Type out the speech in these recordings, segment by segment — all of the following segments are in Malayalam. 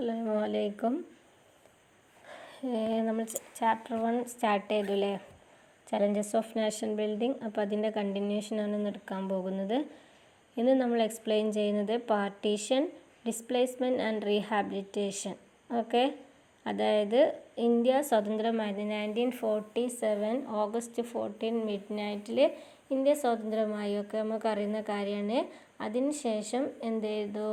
അസ്സലാമു അലൈക്കും. നമ്മൾ ചാപ്റ്റർ 1 സ്റ്റാർട്ട് ചെയ്തു അല്ലേ, ചലഞ്ചസ് ഓഫ് നാഷൻ ബിൽഡിംഗ്. അപ്പോൾ അതിൻ്റെ കണ്ടിന്യൂഷനാണ് ഇന്ന് എടുക്കാൻ പോകുന്നത്. ഇന്ന് നമ്മൾ എക്സ്പ്ലെയിൻ ചെയ്യുന്നത് partition, displacement and rehabilitation. Okay, അതായത് ഇന്ത്യ സ്വതന്ത്രമായത് 1947 ഓഗസ്റ്റ് 14 മിഡ് നൈറ്റിൽ ഇന്ത്യ സ്വതന്ത്രമായി. ഒക്കെ നമുക്കറിയുന്ന കാര്യമാണ്. അതിനുശേഷം എന്ത് ചെയ്തു?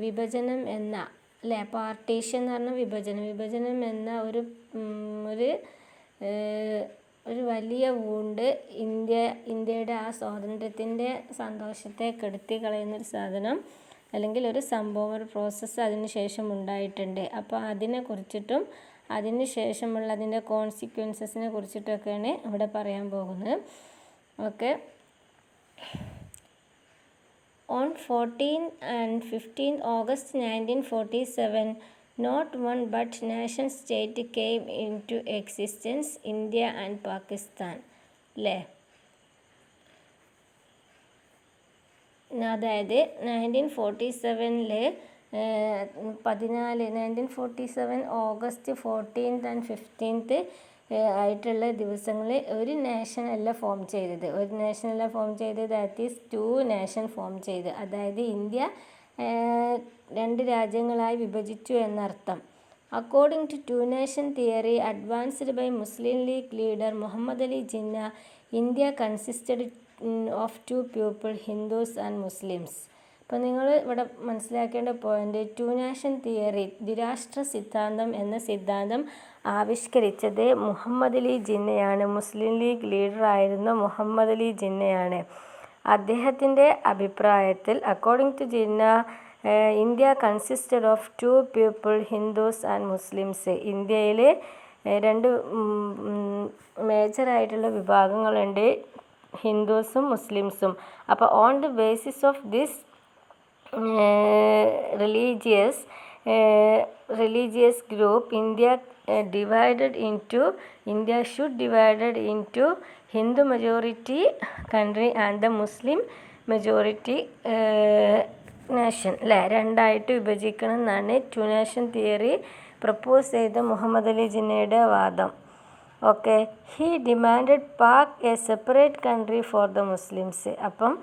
വിഭജനം എന്ന അല്ലേ, പാർട്ടീഷൻ എന്ന് പറഞ്ഞാൽ വിഭജനം എന്ന ഒരു വലിയ വൂണ്ട് ഇന്ത്യയുടെ ആ സ്വാതന്ത്ര്യത്തിൻ്റെ സന്തോഷത്തെ കെടുത്തി കളയുന്നൊരു സാധനം അല്ലെങ്കിൽ ഒരു സംഭവം, ഒരു പ്രോസസ്സ് അതിന് ശേഷം ഉണ്ടായിട്ടുണ്ട്. അപ്പോൾ അതിനെ കുറിച്ചിട്ടും അതിന് ശേഷമുള്ള അതിൻ്റെ കോൺസിക്വൻസസിനെ കുറിച്ചിട്ടൊക്കെയാണ് ഇവിടെ പറയാൻ പോകുന്നത്. Okay, On 14 and 15 August 1947, not one but nation-state came into existence, India and Pakistan. അല്ലേ, അതായത് 1947 ഓഗസ്റ്റ് 14th and 15th ആയിട്ടുള്ള ദിവസങ്ങളിൽ ഒരു നാഷനല്ല ഫോം ചെയ്തത്. ദാറ്റ് ഈസ് 2 നേഷൻ ഫോം ചെയ്ത്. അതായത് ഇന്ത്യ 2 രാജ്യങ്ങളായി വിഭജിച്ചു എന്നർത്ഥം. According to 2 nation theory advanced by Muslim League leader Muhammad Ali Jinnah, India consisted of 2 people, Hindus and Muslims. അപ്പോൾ നിങ്ങൾ ഇവിടെ മനസ്സിലാക്കേണ്ട പോയിന്റ്, 2 നേഷൻ തിയറി, ദ്വിരാഷ്ട്ര സിദ്ധാന്തം എന്ന സിദ്ധാന്തം ആവിഷ്കരിച്ചത് മുഹമ്മദ് അലി ജിന്നയാണ്. മുസ്ലിം ലീഗ് ലീഡറായിരുന്ന മുഹമ്മദ് അലി ജിന്നയാണ്. അദ്ദേഹത്തിൻ്റെ അഭിപ്രായത്തിൽ according to Jinnah, India consisted of 2 people, Hindus and Muslims. ഇന്ത്യയിൽ 2 മേജറായിട്ടുള്ള വിഭാഗങ്ങളുണ്ട്, ഹിന്ദുസും മുസ്ലിംസും. അപ്പോൾ on the basis of this religious group, India should divided into Hindu majority country and the Muslim majority nation. അല്ലേ, 2 ആയിട്ട് വിഭജിക്കണം എന്നാണ് 2 നേഷൻ തിയറി പ്രപ്പോസ് ചെയ്ത മുഹമ്മദ് അലി ജിന്നയുടെ വാദം. Okay, he demanded Pak A separate country for the Muslims. അപ്പം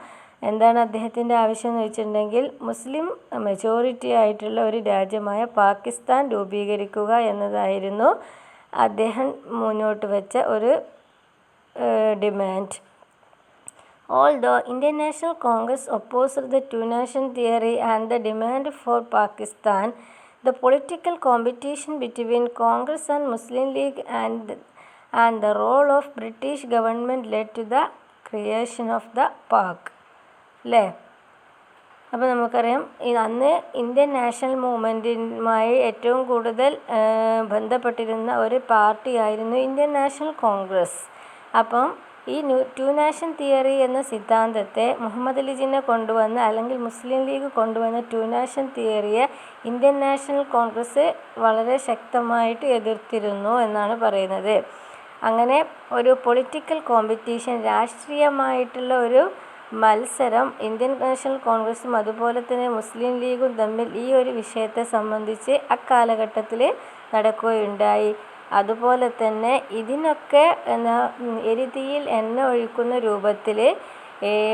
എന്താണ് അദ്ദേഹത്തിൻ്റെ ആവശ്യം എന്ന് വെച്ചിട്ടുണ്ടെങ്കിൽ, മുസ്ലിം മെജോറിറ്റി ആയിട്ടുള്ള ഒരു രാജ്യമായ പാകിസ്ഥാൻ രൂപീകരിക്കുക എന്നതായിരുന്നു അദ്ദേഹം മുന്നോട്ട് വെച്ച ഒരു demand. Although Indian National Congress opposed the 2 nation theory and the demand for Pakistan, the political competition between Congress and Muslim League and the role of British government led to the creation of the Pak. അല്ലേ, അപ്പോൾ നമുക്കറിയാം അന്ന് ഇന്ത്യൻ നാഷണൽ മൂവ്മെൻറ്റുമായി ഏറ്റവും കൂടുതൽ ബന്ധപ്പെട്ടിരുന്ന ഒരു പാർട്ടിയായിരുന്നു ഇന്ത്യൻ നാഷണൽ കോൺഗ്രസ്. അപ്പം ഈ 2 നേഷൻ തിയറി എന്ന സിദ്ധാന്തത്തെ മുഹമ്മദ് അലി ജിന്ന കൊണ്ടുവന്ന, അല്ലെങ്കിൽ മുസ്ലിം ലീഗ് കൊണ്ടുവന്ന 2 നേഷൻ തിയറിയെ ഇന്ത്യൻ നാഷണൽ കോൺഗ്രസ് വളരെ ശക്തമായിട്ട് എതിർത്തിരുന്നു എന്നാണ് പറയുന്നത്. അങ്ങനെ ഒരു പൊളിറ്റിക്കൽ കോമ്പറ്റീഷൻ, രാഷ്ട്രീയമായിട്ടുള്ള ഒരു മത്സരം ഇന്ത്യൻ നാഷണൽ കോൺഗ്രസും അതുപോലെ തന്നെ മുസ്ലിം ലീഗും തമ്മിൽ ഈ ഒരു വിഷയത്തെ സംബന്ധിച്ച് അക്കാലഘട്ടത്തിൽ നടക്കുകയുണ്ടായി. അതുപോലെ തന്നെ ഇതിനൊക്കെ എരുതിയിൽ എണ്ണ ഒഴിക്കുന്ന രൂപത്തിൽ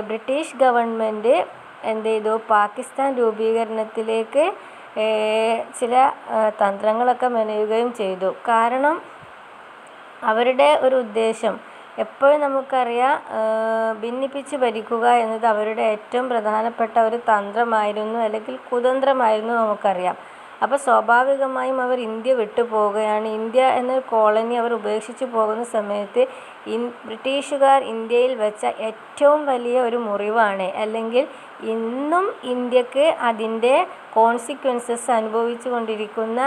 ബ്രിട്ടീഷ് ഗവൺമെൻറ് എന്ത് ചെയ്തു? പാകിസ്ഥാൻ രൂപീകരണത്തിലേക്ക് ചില തന്ത്രങ്ങളൊക്കെ മെനയുകയും ചെയ്തു. കാരണം അവരുടെ ഒരു ഉദ്ദേശം എപ്പോഴും നമുക്കറിയാം, ഭിന്നിപ്പിച്ച് ഭരിക്കുക എന്നത് അവരുടെ ഏറ്റവും പ്രധാനപ്പെട്ട ഒരു തന്ത്രമായിരുന്നു, അല്ലെങ്കിൽ കുതന്ത്രമായിരുന്നു നമുക്കറിയാം. അപ്പോൾ സ്വാഭാവികമായും അവർ ഇന്ത്യ വിട്ടു പോവുകയാണ്. ഇന്ത്യ എന്നൊരു കോളനി അവർ ഉപേക്ഷിച്ച് പോകുന്ന സമയത്ത് ബ്രിട്ടീഷുകാർ ഇന്ത്യയിൽ വെച്ച ഏറ്റവും വലിയ ഒരു മുറിവാണ്, അല്ലെങ്കിൽ ഇന്നും ഇന്ത്യക്ക് അതിൻ്റെ കോൺസിക്വൻസസ് അനുഭവിച്ചു കൊണ്ടിരിക്കുന്ന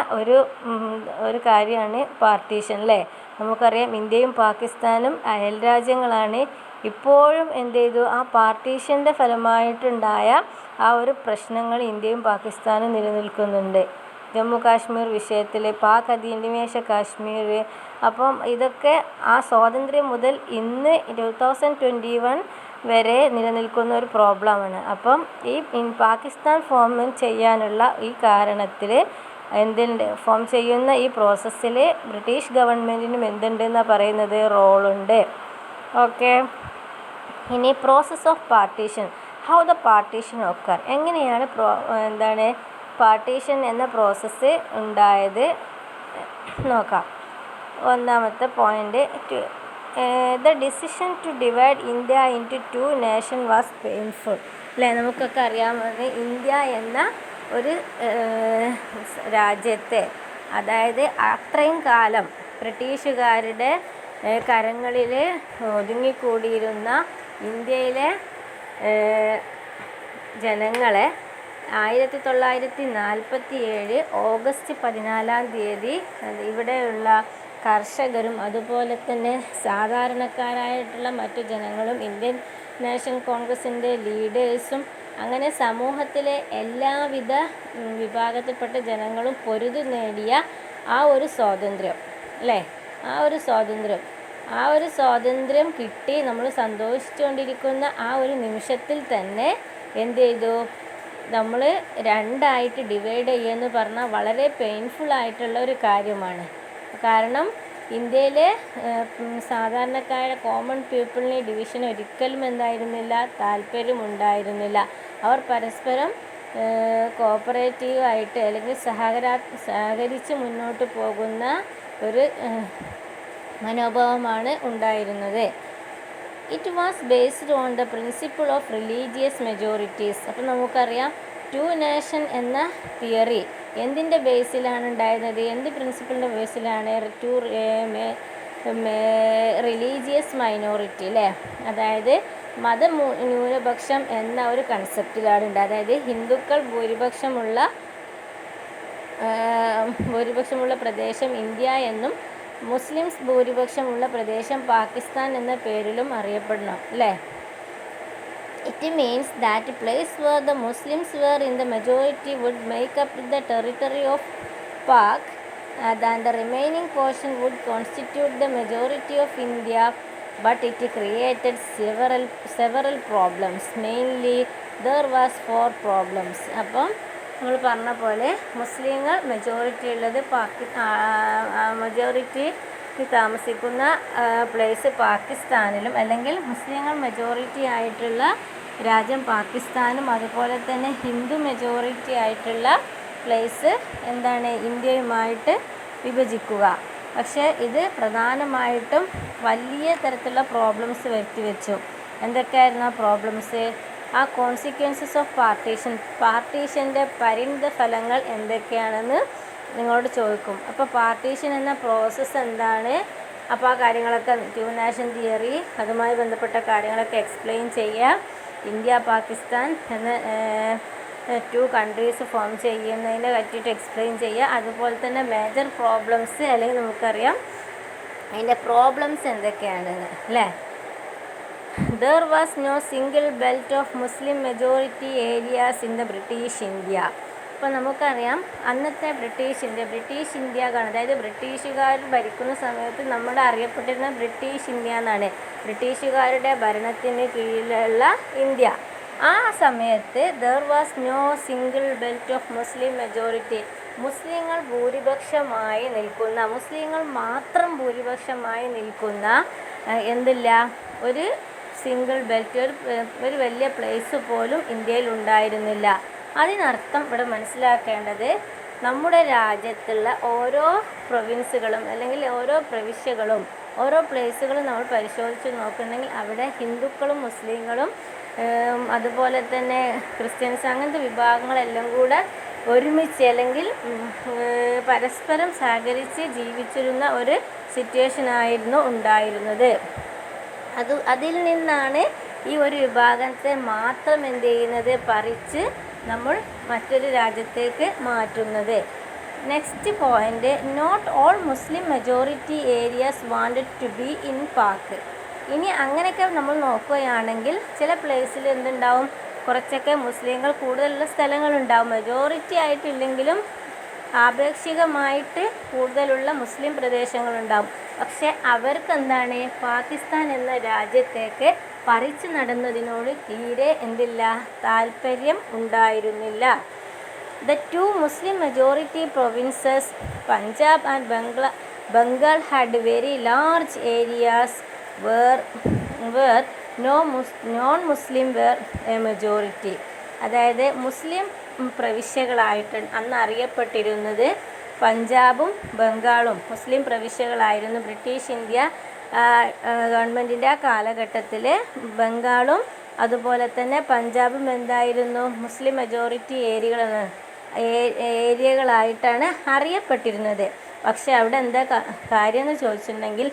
ഒരു കാര്യമാണ് പാർട്ടീഷൻ. അല്ലേ, നമുക്കറിയാം ഇന്ത്യയും പാകിസ്ഥാനും അയൽ രാജ്യങ്ങളാണ്. ഇപ്പോഴും എന്ത് ചെയ്തു? ആ പാർട്ടീഷൻ്റെ ഫലമായിട്ടുണ്ടായ ആ ഒരു പ്രശ്നങ്ങൾ ഇന്ത്യയും പാകിസ്ഥാനും നിലനിൽക്കുന്നുണ്ട്. ജമ്മു കാശ്മീർ വിഷയത്തിൽ, പാക് അധിനിവേശ കാശ്മീർ. അപ്പം ഇതൊക്കെ ആ സ്വാതന്ത്ര്യം മുതൽ ഇന്ന് 2021 വരെ നിലനിൽക്കുന്ന ഒരു പ്രോബ്ലമാണ്. അപ്പം ഈ പാകിസ്ഥാൻ ഫോം ചെയ്യാനുള്ള ഈ കാരണത്തിൽ ഫോം ചെയ്യുന്ന ഈ പ്രോസസ്സിൽ ബ്രിട്ടീഷ് ഗവൺമെൻറ്റിനും എന്തുണ്ടെന്നാണ് പറയുന്നത്, റോളുണ്ട്. ഓക്കെ. ഇനി process of partition, how the partition occur, എങ്ങനെയാണ് പാർട്ടീഷൻ എന്ന പ്രോസസ്സ് ഉണ്ടായത് നോക്കാം. ഒന്നാമത്തെ point, the decision to divide India into 2 nation was painful. അല്ലേ, നമുക്കൊക്കെ അറിയാവുന്നത് ഇന്ത്യ എന്ന ഒരു രാജ്യത്തെ, അതായത് അത്രയും കാലം ബ്രിട്ടീഷുകാരുടെ കരങ്ങളിൽ ഒതുങ്ങിക്കൂടിയിരുന്ന ഇന്ത്യയിലെ ജനങ്ങളെ 1947 ഓഗസ്റ്റ് 14 ഇവിടെയുള്ള കർഷകരും അതുപോലെ തന്നെ സാധാരണക്കാരായിട്ടുള്ള മറ്റു ജനങ്ങളും ഇന്ത്യൻ നാഷണൽ കോൺഗ്രസിൻ്റെ ലീഡേഴ്സും അങ്ങനെ സമൂഹത്തിലെ എല്ലാവിധ വിഭാഗത്തിൽപ്പെട്ട ജനങ്ങളും പൊരുതി നേടിയ ആ ഒരു സ്വാതന്ത്ര്യം, അല്ലേ, ആ ഒരു സ്വാതന്ത്ര്യം കിട്ടി നമ്മൾ സന്തോഷിച്ചുകൊണ്ടിരിക്കുന്ന ആ ഒരു നിമിഷത്തിൽ തന്നെ എന്ത് ചെയ്തു, നമ്മൾ രണ്ടായിട്ട് ഡിവൈഡ് ചെയ്യുമെന്ന് പറഞ്ഞാൽ വളരെ പെയിൻഫുൾ ആയിട്ടുള്ള ഒരു കാര്യമാണ്. കാരണം ഇന്ത്യയിലെ സാധാരണക്കാരുടെ കോമൺ പീപ്പിളിന് ഡിവിഷൻ ഒരിക്കലും എന്തായിരുന്നില്ല, താല്പര്യമുണ്ടായിരുന്നില്ല. അവർ പരസ്പരം കോപ്പറേറ്റീവായിട്ട് അല്ലെങ്കിൽ സഹകരിച്ച് മുന്നോട്ട് പോകുന്ന ഒരു മനോഭാവമാണ് ഉണ്ടായിരുന്നത്. It was based on the principle of religious majorities. അപ്പം നമുക്കറിയാം 2 നേഷൻ എന്ന തിയറി എന്തിൻ്റെ ബേസിലാണ് ഉണ്ടായിരുന്നത്, എന്ത് പ്രിൻസിപ്പിളിൻ്റെ ബേസിലാണ്, റിലീജിയസ് മൈനോറിറ്റി, അല്ലേ, അതായത് ന്യൂനപക്ഷം എന്ന ഒരു കൺസെപ്റ്റിലാണ് ഉണ്ടായത്. അതായത് ഹിന്ദുക്കൾ ഭൂരിപക്ഷമുള്ള പ്രദേശം ഇന്ത്യ എന്നും മുസ്ലിംസ് ഭൂരിപക്ഷമുള്ള പ്രദേശം പാകിസ്ഥാൻ എന്ന പേരിലും അറിയപ്പെടണം, അല്ലേ. It means that place where the Muslims were in the majority would make up the territory of Pak, and the remaining portion would constitute the majority of India, but it created several problems. Mainly there was 4 problems. അപ്പം നമ്മൾ പറഞ്ഞ പോലെ മുസ്ലിങ്ങൾ മെജോറിറ്റി ഉള്ളത് മെജോറിറ്റി താമസിക്കുന്ന പ്ലേസ് പാകിസ്ഥാനിലും, അല്ലെങ്കിൽ മുസ്ലിങ്ങൾ മെജോറിറ്റി ആയിട്ടുള്ള രാജ്യം പാകിസ്ഥാനും, അതുപോലെ തന്നെ ഹിന്ദു മെജോറിറ്റി ആയിട്ടുള്ള പ്ലേസ് എന്താണ്, ഇന്ത്യയുമായിട്ട് വിഭജിക്കുക. പക്ഷേ ഇത് പ്രധാനമായിട്ടും വലിയ തരത്തിലുള്ള പ്രോബ്ലംസ് വരുത്തിവെച്ചു. എന്തൊക്കെയായിരുന്നു ആ പ്രോബ്ലംസ്? ആ കോൺസിക്വൻസസ് ഓഫ് പാർട്ടീഷൻ്റെ പരിണിത ഫലങ്ങൾ എന്തൊക്കെയാണെന്ന് നിങ്ങളോട് ചോദിക്കും. അപ്പോൾ പാർട്ടീഷൻ എന്ന പ്രോസസ്സ് എന്താണ്, അപ്പോൾ ആ കാര്യങ്ങളൊക്കെ 2 നേഷൻ തിയറി അതുമായി ബന്ധപ്പെട്ട കാര്യങ്ങളൊക്കെ എക്സ്പ്ലെയിൻ ചെയ്യുക. ഇന്ത്യ പാകിസ്ഥാൻ എന്ന 2 കൺട്രീസ് ഫോം ചെയ്യുന്നതിനെ പറ്റിയിട്ട് എക്സ്പ്ലെയിൻ ചെയ്യുക. അതുപോലെ തന്നെ മേജർ പ്രോബ്ലംസ്, അല്ലെങ്കിൽ നമുക്കറിയാം അതിൻ്റെ പ്രോബ്ലംസ് എന്തൊക്കെയാണെന്ന്, അല്ലേ. There was no single belt of Muslim majority areas in the British India. അപ്പോൾ നമുക്കറിയാം അന്നത്തെ ബ്രിട്ടീഷ് ഇന്ത്യ, അതായത് ബ്രിട്ടീഷുകാർ ഭരിക്കുന്ന സമയത്ത് നമ്മൾ അറിയപ്പെട്ടിരുന്ന ബ്രിട്ടീഷ് ഇന്ത്യ എന്നാണ്, ബ്രിട്ടീഷുകാരുടെ ഭരണത്തിന് കീഴിലുള്ള ഇന്ത്യ. ആ സമയത്ത് there was no single belt of Muslim majority. മുസ്ലിങ്ങൾ മാത്രം ഭൂരിപക്ഷമായി നിൽക്കുന്ന എന്തില്ല, ഒരു സിംഗിൾ ബെൽറ്റ്, ഒരു വലിയ പ്ലേസ് പോലും ഇന്ത്യയിൽ ഉണ്ടായിരുന്നില്ല. അതിനർത്ഥം ഇവിടെ മനസ്സിലാക്കേണ്ടത്, നമ്മുടെ രാജ്യത്തുള്ള ഓരോ പ്രൊവിൻസുകളും അല്ലെങ്കിൽ ഓരോ പ്രവിശ്യകളും ഓരോ പ്ലേസുകളും നമ്മൾ പരിശോധിച്ച് നോക്കുന്നുണ്ടെങ്കിൽ അവിടെ ഹിന്ദുക്കളും മുസ്ലിങ്ങളും അതുപോലെ തന്നെ ക്രിസ്ത്യൻസ് അങ്ങനത്തെ വിഭാഗങ്ങളെല്ലാം കൂടെ ഒരുമിച്ച് അല്ലെങ്കിൽ പരസ്പരം സഹകരിച്ച് ജീവിച്ചിരുന്ന ഒരു സിറ്റുവേഷനായിരുന്നു ഉണ്ടായിരുന്നത്. അതിൽ നിന്നാണ് ഈ ഒരു വിഭാഗത്തെ മാത്രം എന്ത് ചെയ്യുന്നത്, പറിച്ച് നമ്മൾ മറ്റൊരു രാജ്യത്തേക്ക് മാറ്റുന്നത്. Next point, not all Muslim majority areas wanted to be in Pak. ഇനി അങ്ങനെയൊക്കെ നമ്മൾ നോക്കുകയാണെങ്കിൽ ചില പ്ലേസിൽ എന്തുണ്ടാവും, കുറച്ചൊക്കെ മുസ്ലിങ്ങൾ കൂടുതലുള്ള സ്ഥലങ്ങളുണ്ടാവും. മെജോറിറ്റി ആയിട്ടില്ലെങ്കിലും ആപേക്ഷികമായിട്ട് കൂടുതലുള്ള മുസ്ലിം പ്രദേശങ്ങളുണ്ടാവും. പക്ഷെ അവർക്ക് എന്താണ്, പാകിസ്ഥാൻ എന്ന രാജ്യത്തേക്ക് പറിച്ചു നടന്നതിനോട് തീരെ എന്തില്ല, താല്പര്യം ഉണ്ടായിരുന്നില്ല. The two Muslim majority provinces, Punjab and Bengal, had very large areas where non-Muslim were a majority. അതായത് മുസ്ലിം പ്രവിശ്യകളായിട്ട് അന്ന് അറിയപ്പെട്ടിരുന്നത് പഞ്ചാബും ബംഗാളും മുസ്ലിം പ്രവിശ്യകളായിരുന്നു. ബ്രിട്ടീഷ് ഇന്ത്യ ഗവൺമെൻറ്റിൻ്റെ ആ കാലഘട്ടത്തിൽ ബംഗാളും അതുപോലെ തന്നെ പഞ്ചാബും എന്തായിരുന്നു, മുസ്ലിം മെജോറിറ്റി ഏരിയകളായിട്ടാണ് അറിയപ്പെട്ടിരുന്നത്. പക്ഷെ അവിടെ എന്താ കാര്യം എന്ന് ചോദിച്ചിട്ടുണ്ടെങ്കിൽ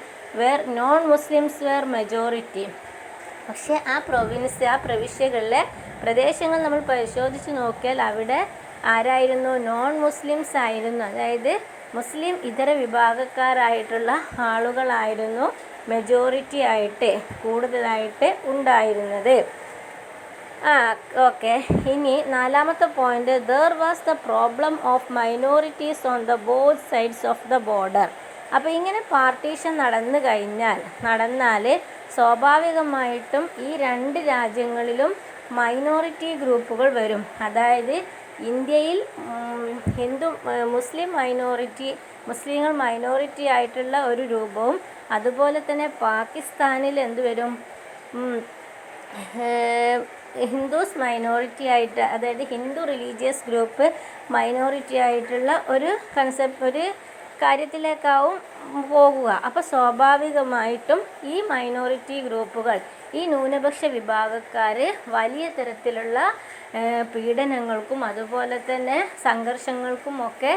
നോൺ മുസ്ലിംസ് വേർ മെജോറിറ്റി. പക്ഷേ ആ പ്രവിശ്യകളിലെ പ്രദേശങ്ങൾ നമ്മൾ പരിശോധിച്ച് നോക്കിയാൽ അവിടെ ആരായിരുന്നു, നോൺ മുസ്ലിംസ് ആയിരുന്നു. അതായത് മുസ്ലിം ഇതര വിഭാഗക്കാരായിട്ടുള്ള ആളുകളായിരുന്നു മെജോറിറ്റി ആയിട്ട് കൂടുതലായിട്ട് ഉണ്ടായിരുന്നത്. ഓക്കെ. ഇനി നാലാമത്തെ point, there was the problem of minorities on the both sides of the border. അപ്പോൾ ഇങ്ങനെ പാർട്ടീഷൻ നടന്നാൽ സ്വാഭാവികമായിട്ടും ഈ രണ്ട് രാജ്യങ്ങളിലും മൈനോറിറ്റി ഗ്രൂപ്പുകൾ വരും. അതായത് ഇന്ത്യയിൽ മുസ്ലിങ്ങൾ മൈനോറിറ്റി ആയിട്ടുള്ള ഒരു രൂപവും അതുപോലെ തന്നെ പാകിസ്ഥാനിൽ എന്തുവരും, ഹിന്ദുസ് മൈനോറിറ്റി ആയിട്ട്, അതായത് ഹിന്ദു റിലീജിയസ് ഗ്രൂപ്പ് മൈനോറിറ്റി ആയിട്ടുള്ള ഒരു കാര്യത്തിലേക്കാവും പോകുക. അപ്പോൾ സ്വാഭാവികമായിട്ടും ഈ മൈനോറിറ്റി ഗ്രൂപ്പുകൾ, ഈ ന്യൂനപക്ഷ വിഭാഗക്കാർ വലിയ തരത്തിലുള്ള പീഡനങ്ങൾക്കും അതുപോലെ തന്നെ സംഘർഷങ്ങൾക്കുമൊക്കെ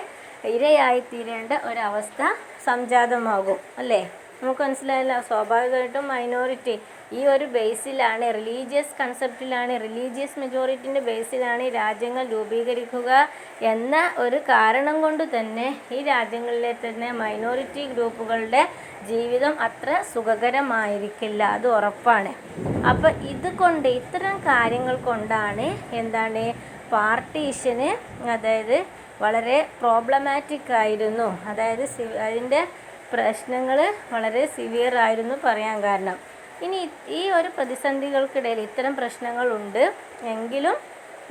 ഇരയായിത്തീരേണ്ട ഒരവസ്ഥ സംജാതമാകും. അല്ലേ? നമുക്ക് മനസ്സിലായല്ലോ. സ്വാഭാവികമായിട്ടും മൈനോറിറ്റി ഈ ഒരു ബേസിലാണ്, റിലീജിയസ് കൺസെപ്റ്റിലാണ്, റിലീജിയസ് മെജോറിറ്റിൻ്റെ ബേസിലാണ് ഈ രാജ്യങ്ങൾ രൂപീകരിക്കുക എന്ന ഒരു കാരണം കൊണ്ട് തന്നെ ഈ രാജ്യങ്ങളിലെ തന്നെ മൈനോറിറ്റി ഗ്രൂപ്പുകളുടെ ജീവിതം അത്ര സുഖകരമായിരിക്കില്ല, അത് ഉറപ്പാണ്. അപ്പോൾ ഇത്തരം കാര്യങ്ങൾ കൊണ്ടാണ് എന്താണ് പാർട്ടീഷന്, അതായത് വളരെ പ്രോബ്ലമാറ്റിക് ആയിരുന്നു. അതായത് അതിൻ്റെ പ്രശ്നങ്ങൾ വളരെ സിവിയർ ആയിരുന്നു പറയാൻ കാരണം. ഇനി ഈ ഒരു പ്രതിസന്ധികൾക്കിടയിൽ ഇത്തരം പ്രശ്നങ്ങളുണ്ട് എങ്കിലും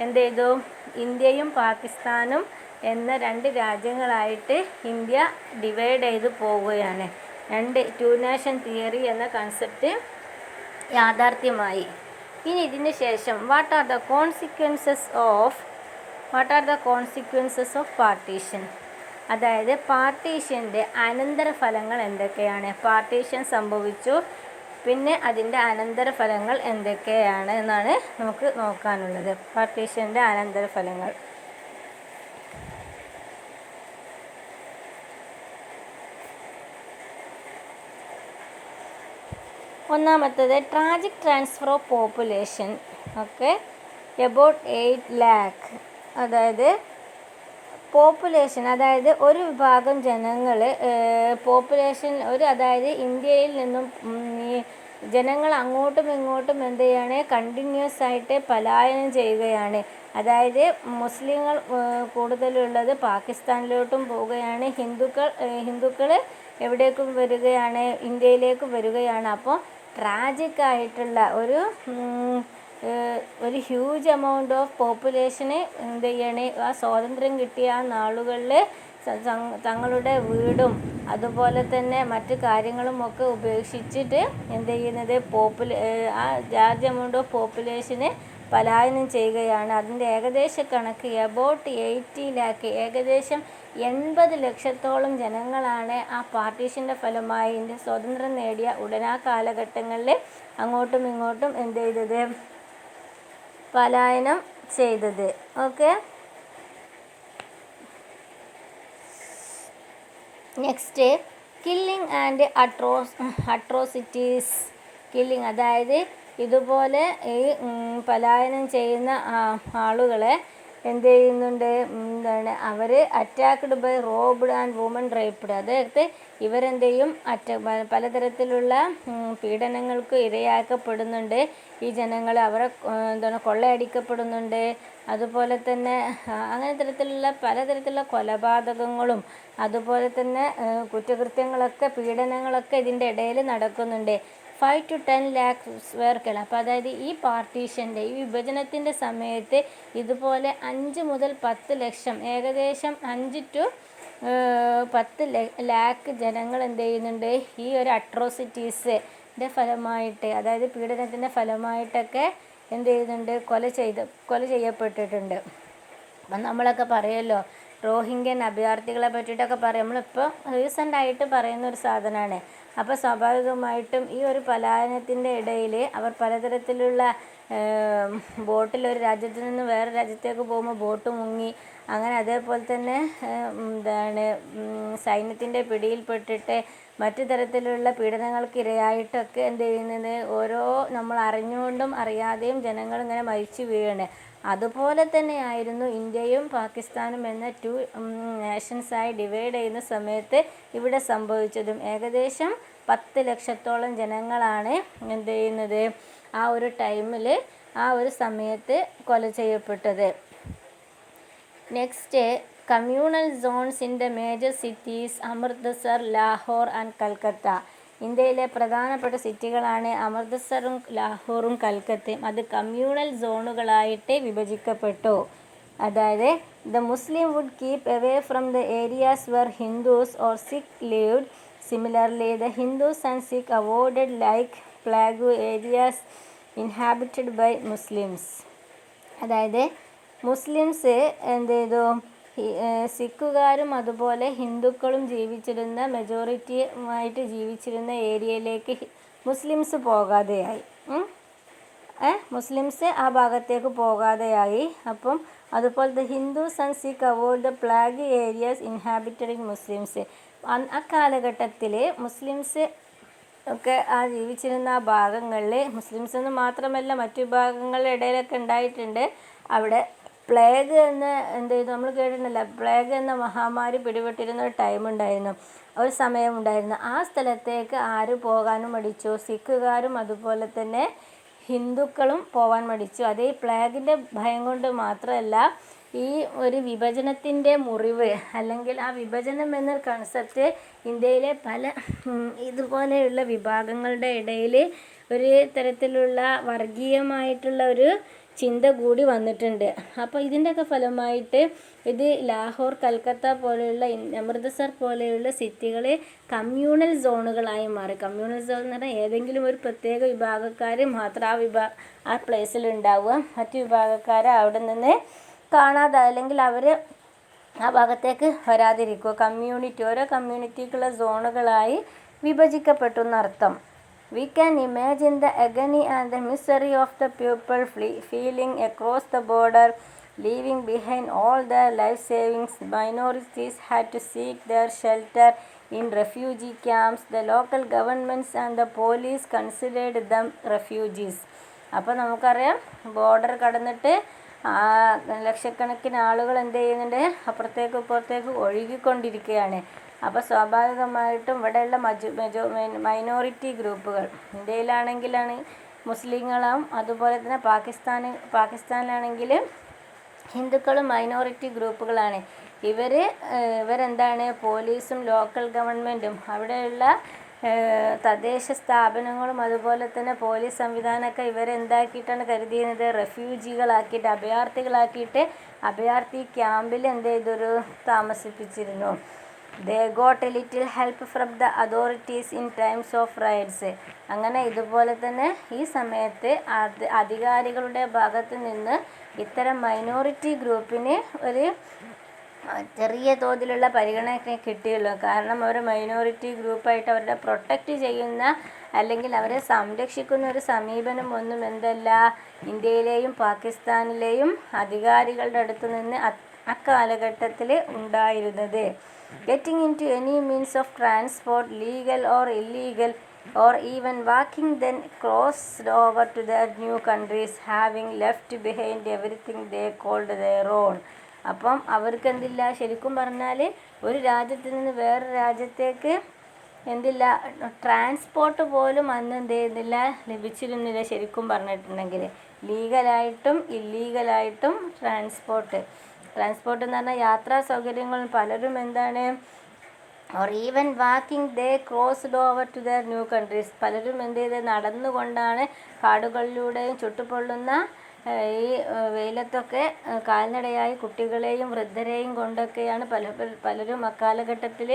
എന്ത് ചെയ്തു, ഇന്ത്യയും പാകിസ്ഥാനും എന്ന രണ്ട് രാജ്യങ്ങളായിട്ട് ഇന്ത്യ ഡിവൈഡ് ചെയ്ത് പോവുകയാണ്. ടു നാഷൻ തിയറി എന്ന കൺസെപ്റ്റ് യാഥാർത്ഥ്യമായി. ഇനി ഇതിന് ശേഷം what are the consequences of partition, അതായത് പാർട്ടീഷൻ്റെ അനന്തരഫലങ്ങൾ എന്തൊക്കെയാണ്? പാർട്ടീഷൻ സംഭവിച്ചു, പിന്നെ അതിൻ്റെ അനന്തരഫലങ്ങൾ എന്തൊക്കെയാണ് എന്നാണ് നമുക്ക് നോക്കാനുള്ളത്. പാർട്ടീഷൻ്റെ അനന്തരഫലങ്ങൾ. ഒന്നാമത്തേത് tragic transfer of population. Okay, about 8 lakh. അതായത് പോപ്പുലേഷൻ, അതായത് ഒരു വിഭാഗം ജനങ്ങൾ അതായത് ഇന്ത്യയിൽ നിന്നും ഈ ജനങ്ങൾ അങ്ങോട്ടും ഇങ്ങോട്ടും എന്ത് ചെയ്യാണ്, കണ്ടിന്യൂസ് ആയിട്ട് പലായനം ചെയ്യുകയാണ്. അതായത് മുസ്ലിങ്ങൾ കൂടുതലുള്ളത് പാകിസ്ഥാനിലോട്ടും പോവുകയാണ്, ഹിന്ദുക്കൾ എവിടേക്കും വരികയാണ്, ഇന്ത്യയിലേക്കും വരികയാണ്. അപ്പോൾ ട്രാജിക്കായിട്ടുള്ള ഒരു ഹ്യൂജ് എമൗണ്ട് ഓഫ് പോപ്പുലേഷന് എന്ത് ചെയ്യണേ, ആ സ്വാതന്ത്ര്യം കിട്ടിയ ആ നാളുകളിൽ തങ്ങളുടെ വീടും അതുപോലെ തന്നെ മറ്റു കാര്യങ്ങളും ഒക്കെ ഉപേക്ഷിച്ചിട്ട് എന്ത് ചെയ്യുന്നത്, ആ ലാർജ് എമൗണ്ട് ഓഫ് പോപ്പുലേഷന് പലായനം ചെയ്യുകയാണ്. അതിൻ്റെ ഏകദേശ കണക്ക് എബൌട്ട് 80 lakh, ഏകദേശം 80 ലക്ഷത്തോളം ജനങ്ങളാണ് ആ പാർട്ടീഷൻ്റെ ഫലമായി ഇന്ത്യ സ്വാതന്ത്ര്യം നേടിയ ഉടനെ ആ കാലഘട്ടങ്ങളിൽ അങ്ങോട്ടും ഇങ്ങോട്ടും എന്ത് ചെയ്തത്, പലായനം ചെയ്തത്. Okay, next killing and atrocities. Killing, അതായത് ഇതുപോലെ ഈ പലായനം ചെയ്യുന്ന ആളുകളെ എന്ത് ചെയ്യുന്നുണ്ട്, അവർ attacked by robbed and woman raped. അതായത് ഇവരെന്ത് ചെയ്യും, പലതരത്തിലുള്ള പീഡനങ്ങൾക്ക് ഇരയാക്കപ്പെടുന്നുണ്ട്. ഈ ജനങ്ങൾ കൊള്ളയടിക്കപ്പെടുന്നുണ്ട്. അതുപോലെ തന്നെ അങ്ങനെ പലതരത്തിലുള്ള കൊലപാതകങ്ങളും അതുപോലെ തന്നെ കുറ്റകൃത്യങ്ങളൊക്കെ, പീഡനങ്ങളൊക്കെ ഇതിൻ്റെ ഇടയിൽ നടക്കുന്നുണ്ട്. 5 to 10 lakh സ്ക്വയർ കിലോമീറ്റർ. അപ്പോൾ അതായത് ഈ പാർട്ടീഷൻ്റെ ഈ വിഭജനത്തിൻ്റെ സമയത്ത് ഇതുപോലെ 5 മുതൽ 10 ലക്ഷം, ഏകദേശം 5 to 10 ലാക്ക് ജനങ്ങൾ എന്ത് ചെയ്യുന്നുണ്ട്, ഈ ഒരു അട്രോസിറ്റീസിൻ്റെ ഫലമായിട്ട്, അതായത് പീഡനത്തിൻ്റെ ഫലമായിട്ടൊക്കെ എന്ത് ചെയ്യുന്നുണ്ട്, കൊല ചെയ്യപ്പെട്ടിട്ടുണ്ട്. അപ്പം നമ്മളൊക്കെ പറയുമല്ലോ, റോഹിംഗ്യൻ അഭയാർത്ഥികളെ പറ്റിയിട്ടൊക്കെ പറയും, നമ്മളിപ്പോൾ റീസെൻ്റായിട്ട് പറയുന്ന ഒരു സാധനമാണ്. അപ്പോൾ സ്വാഭാവികമായിട്ടും ഈ ഒരു പലായനത്തിൻ്റെ ഇടയിൽ അവർ പലതരത്തിലുള്ള ബോട്ടിൽ ഒരു രാജ്യത്ത് നിന്ന് വേറെ രാജ്യത്തേക്ക് പോകുമ്പോൾ ബോട്ട് മുങ്ങി, അങ്ങനെ അതേപോലെ തന്നെ സൈന്യത്തിൻ്റെ പിടിയിൽപ്പെട്ടിട്ട് മറ്റു തരത്തിലുള്ള പീഡനങ്ങൾക്ക് ഇരയായിട്ടൊക്കെ എന്ത് ചെയ്യുന്നത്, ഓരോ നമ്മൾ അറിഞ്ഞുകൊണ്ടും അറിയാതെയും ജനങ്ങൾ ഇങ്ങനെ മരിച്ചു വീഴണേ. അതുപോലെ തന്നെയായിരുന്നു ഇന്ത്യയും പാകിസ്ഥാനും എന്ന 2 നേഷൻസായി ഡിവൈഡ് ചെയ്യുന്ന സമയത്ത് ഇവിടെ സംഭവിച്ചതും. ഏകദേശം 10 ലക്ഷത്തോളം ജനങ്ങളാണ് എന്ത് ചെയ്യുന്നത്, ആ ഒരു ടൈമിൽ, ആ ഒരു സമയത്ത് കൊല ചെയ്യപ്പെട്ടത്. Next, communal zones in the major cities Amritsar, Lahore and Calcutta. ഇന്ത്യയിലെ പ്രധാനപ്പെട്ട സിറ്റികളാണ് അമൃത്സറും ലാഹോറും കൽക്കത്തയും. അത് കമ്മ്യൂണൽ സോണുകളായിട്ട് വിഭജിക്കപ്പെട്ടു. അതായത് the Muslim would keep away from the areas where Hindus or Sikh lived. Similarly the Hindus and Sikh avoided like plague areas inhabited by Muslims. അതായത് മുസ്ലിംസ് എന്ത് ചെയ്തു, സിഖുകാരും അതുപോലെ ഹിന്ദുക്കളും ജീവിച്ചിരുന്ന, മെജോറിറ്റിയുമായിട്ട് ജീവിച്ചിരുന്ന ഏരിയയിലേക്ക് മുസ്ലിംസ് പോകാതെയായി. മുസ്ലിംസ് ആ ഭാഗത്തേക്ക് പോകാതെയായി. അപ്പം അതുപോലെ the Hindus and Sikh avoid the plague areas inhabited in Muslims. ആ കാലഘട്ടത്തിൽ മുസ്ലിംസ് ഒക്കെ ആ ജീവിച്ചിരുന്ന ആ ഭാഗങ്ങളിൽ, മുസ്ലിംസ് എന്ന് മാത്രമല്ല മറ്റു വിഭാഗങ്ങളുടെ ഇടയിലൊക്കെ ഉണ്ടായിട്ടുണ്ട്. അവിടെ പ്ലേഗ് എന്ന എന്ത് ചെയ്തു, നമ്മൾ കേട്ടിട്ടില്ല, പ്ലേഗ് എന്ന മഹാമാരി പിടിപെട്ടിരുന്ന ഒരു ടൈം ഉണ്ടായിരുന്നു, ഒരു സമയമുണ്ടായിരുന്നു. ആ സ്ഥലത്തേക്ക് ആര് പോകാനും മടിച്ചു, സിഖുകാരും അതുപോലെ തന്നെ ഹിന്ദുക്കളും പോകാൻ മടിച്ചു. അത് ഈ പ്ലേഗിൻ്റെ ഭയം കൊണ്ട് മാത്രമല്ല, ഈ ഒരു വിഭജനത്തിൻ്റെ മുറിവ്, അല്ലെങ്കിൽ ആ വിഭജനം എന്ന കൺസെപ്റ്റ് ഇന്ത്യയിലെ പല ഇതുപോലെയുള്ള വിഭാഗങ്ങളുടെ ഇടയിൽ ഒരു തരത്തിലുള്ള വർഗീയമായിട്ടുള്ള ഒരു ചിന്ത കൂടി വന്നിട്ടുണ്ട്. അപ്പോൾ ഇതിൻ്റെയൊക്കെ ഫലമായിട്ട് ഇത് ലാഹോർ, കൽക്കത്ത പോലെയുള്ള, അമൃത്സർ പോലെയുള്ള സിറ്റികൾ കമ്മ്യൂണൽ സോണുകളായി മാറി. കമ്മ്യൂണൽ സോൺ എന്ന് പറഞ്ഞാൽ ഏതെങ്കിലും ഒരു പ്രത്യേക വിഭാഗക്കാർ മാത്രം ആ പ്ലേസിൽ ഉണ്ടാവുക, മറ്റു വിഭാഗക്കാരെ അവിടെ നിന്ന് കാണാതെ, അല്ലെങ്കിൽ അവർ ആ ഭാഗത്തേക്ക് വരാതിരിക്കുക. ഓരോ കമ്മ്യൂണിറ്റിക്കുള്ള സോണുകളായി വിഭജിക്കപ്പെട്ടു എന്നർത്ഥം. We can imagine the agony and the misery of the people feeling across the border, leaving behind all their life savings. Minorities had to seek their shelter in refugee camps. The local governments and the police considered them refugees. അപ്പോൾ നമുക്കറിയാം, ബോർഡർ കടന്നിട്ട് ലക്ഷക്കണക്കിന് ആളുകൾ എന്ത് ചെയ്യുന്നുണ്ട്, അപ്പുറത്തേക്ക് ഇപ്പുറത്തേക്ക് ഒഴുകിക്കൊണ്ടിരിക്കുകയാണ്. അപ്പോൾ സ്വാഭാവികമായിട്ടും ഇവിടെയുള്ള മൈനോറിറ്റി ഗ്രൂപ്പുകൾ, ഇന്ത്യയിലാണെങ്കിലാണ് മുസ്ലിങ്ങളും അതുപോലെ തന്നെ പാകിസ്ഥാനിലാണെങ്കിൽ ഹിന്ദുക്കളും മൈനോറിറ്റി ഗ്രൂപ്പുകളാണ്. ഇവരെന്താണ്, പോലീസും ലോക്കൽ ഗവൺമെൻറ്റും അവിടെയുള്ള തദ്ദേശ സ്ഥാപനങ്ങളും അതുപോലെ തന്നെ പോലീസ് സംവിധാനമൊക്കെ ഇവരെന്താക്കിയിട്ടാണ് കരുതിയിരുന്നത്, റെഫ്യൂജികളാക്കിയിട്ട്, അഭയാർത്ഥി ക്യാമ്പിൽ എന്ത് ചെയ്തൊരു താമസിപ്പിച്ചിരുന്നു. They got a little help from the authorities in times of riots. അങ്ങനെ ഇതുപോലെ തന്നെ ഈ സമയത്ത് അധികാരികളുടെ ഭാഗത്ത് നിന്ന് ഇത്തരം മൈനോറിറ്റി ഗ്രൂപ്പിന് ഒരു ചെറിയ തോതിലുള്ള പരിഗണന കിട്ടിയുള്ളൂ. കാരണം അവർ മൈനോറിറ്റി ഗ്രൂപ്പായിട്ട് അവരുടെ പ്രൊട്ടക്റ്റ് ചെയ്യുന്ന, അല്ലെങ്കിൽ അവരെ സംരക്ഷിക്കുന്ന ഒരു സമീപനം ഒന്നും എന്തല്ല ഇന്ത്യയിലെയും പാകിസ്ഥാനിലെയും അധികാരികളുടെ അടുത്ത് നിന്ന് അക്കാലഘട്ടത്തിൽ ഉണ്ടായിരുന്നത്. Getting into any means of transport, legal or illegal, or even walking, then crossed over to their new countries, having left behind everything they called their own. അപ്പം അവർക്ക് എന്തില്ല, ശരിക്കും പറഞ്ഞാൽ ഒരു രാജ്യത്ത് നിന്ന് വേറെ രാജ്യത്തേക്ക് എന്തില്ല, ട്രാൻസ്പോർട്ട് പോലും അന്ന് എന്ത് ചെയ്യുന്നില്ല, ലഭിച്ചിരുന്നില്ല. ശരിക്കും പറഞ്ഞിട്ടുണ്ടെങ്കിൽ ലീഗലായിട്ടും ഇല്ലീഗലായിട്ടും ട്രാൻസ്പോർട്ട് എന്ന് പറഞ്ഞാൽ യാത്രാ സൗകര്യങ്ങൾ പലരും എന്താണ് or even walking they crossed over to their new countries. പലരും എന്ത് ചെയ്ത് നടന്നുകൊണ്ടാണ് കാടുകളിലൂടെയും ചുട്ടുപൊള്ളുന്ന ഈ വെയിലത്തൊക്കെ കാൽനടയായി കുട്ടികളെയും വൃദ്ധരെയും കൊണ്ടൊക്കെയാണ് പലരും അക്കാലഘട്ടത്തിൽ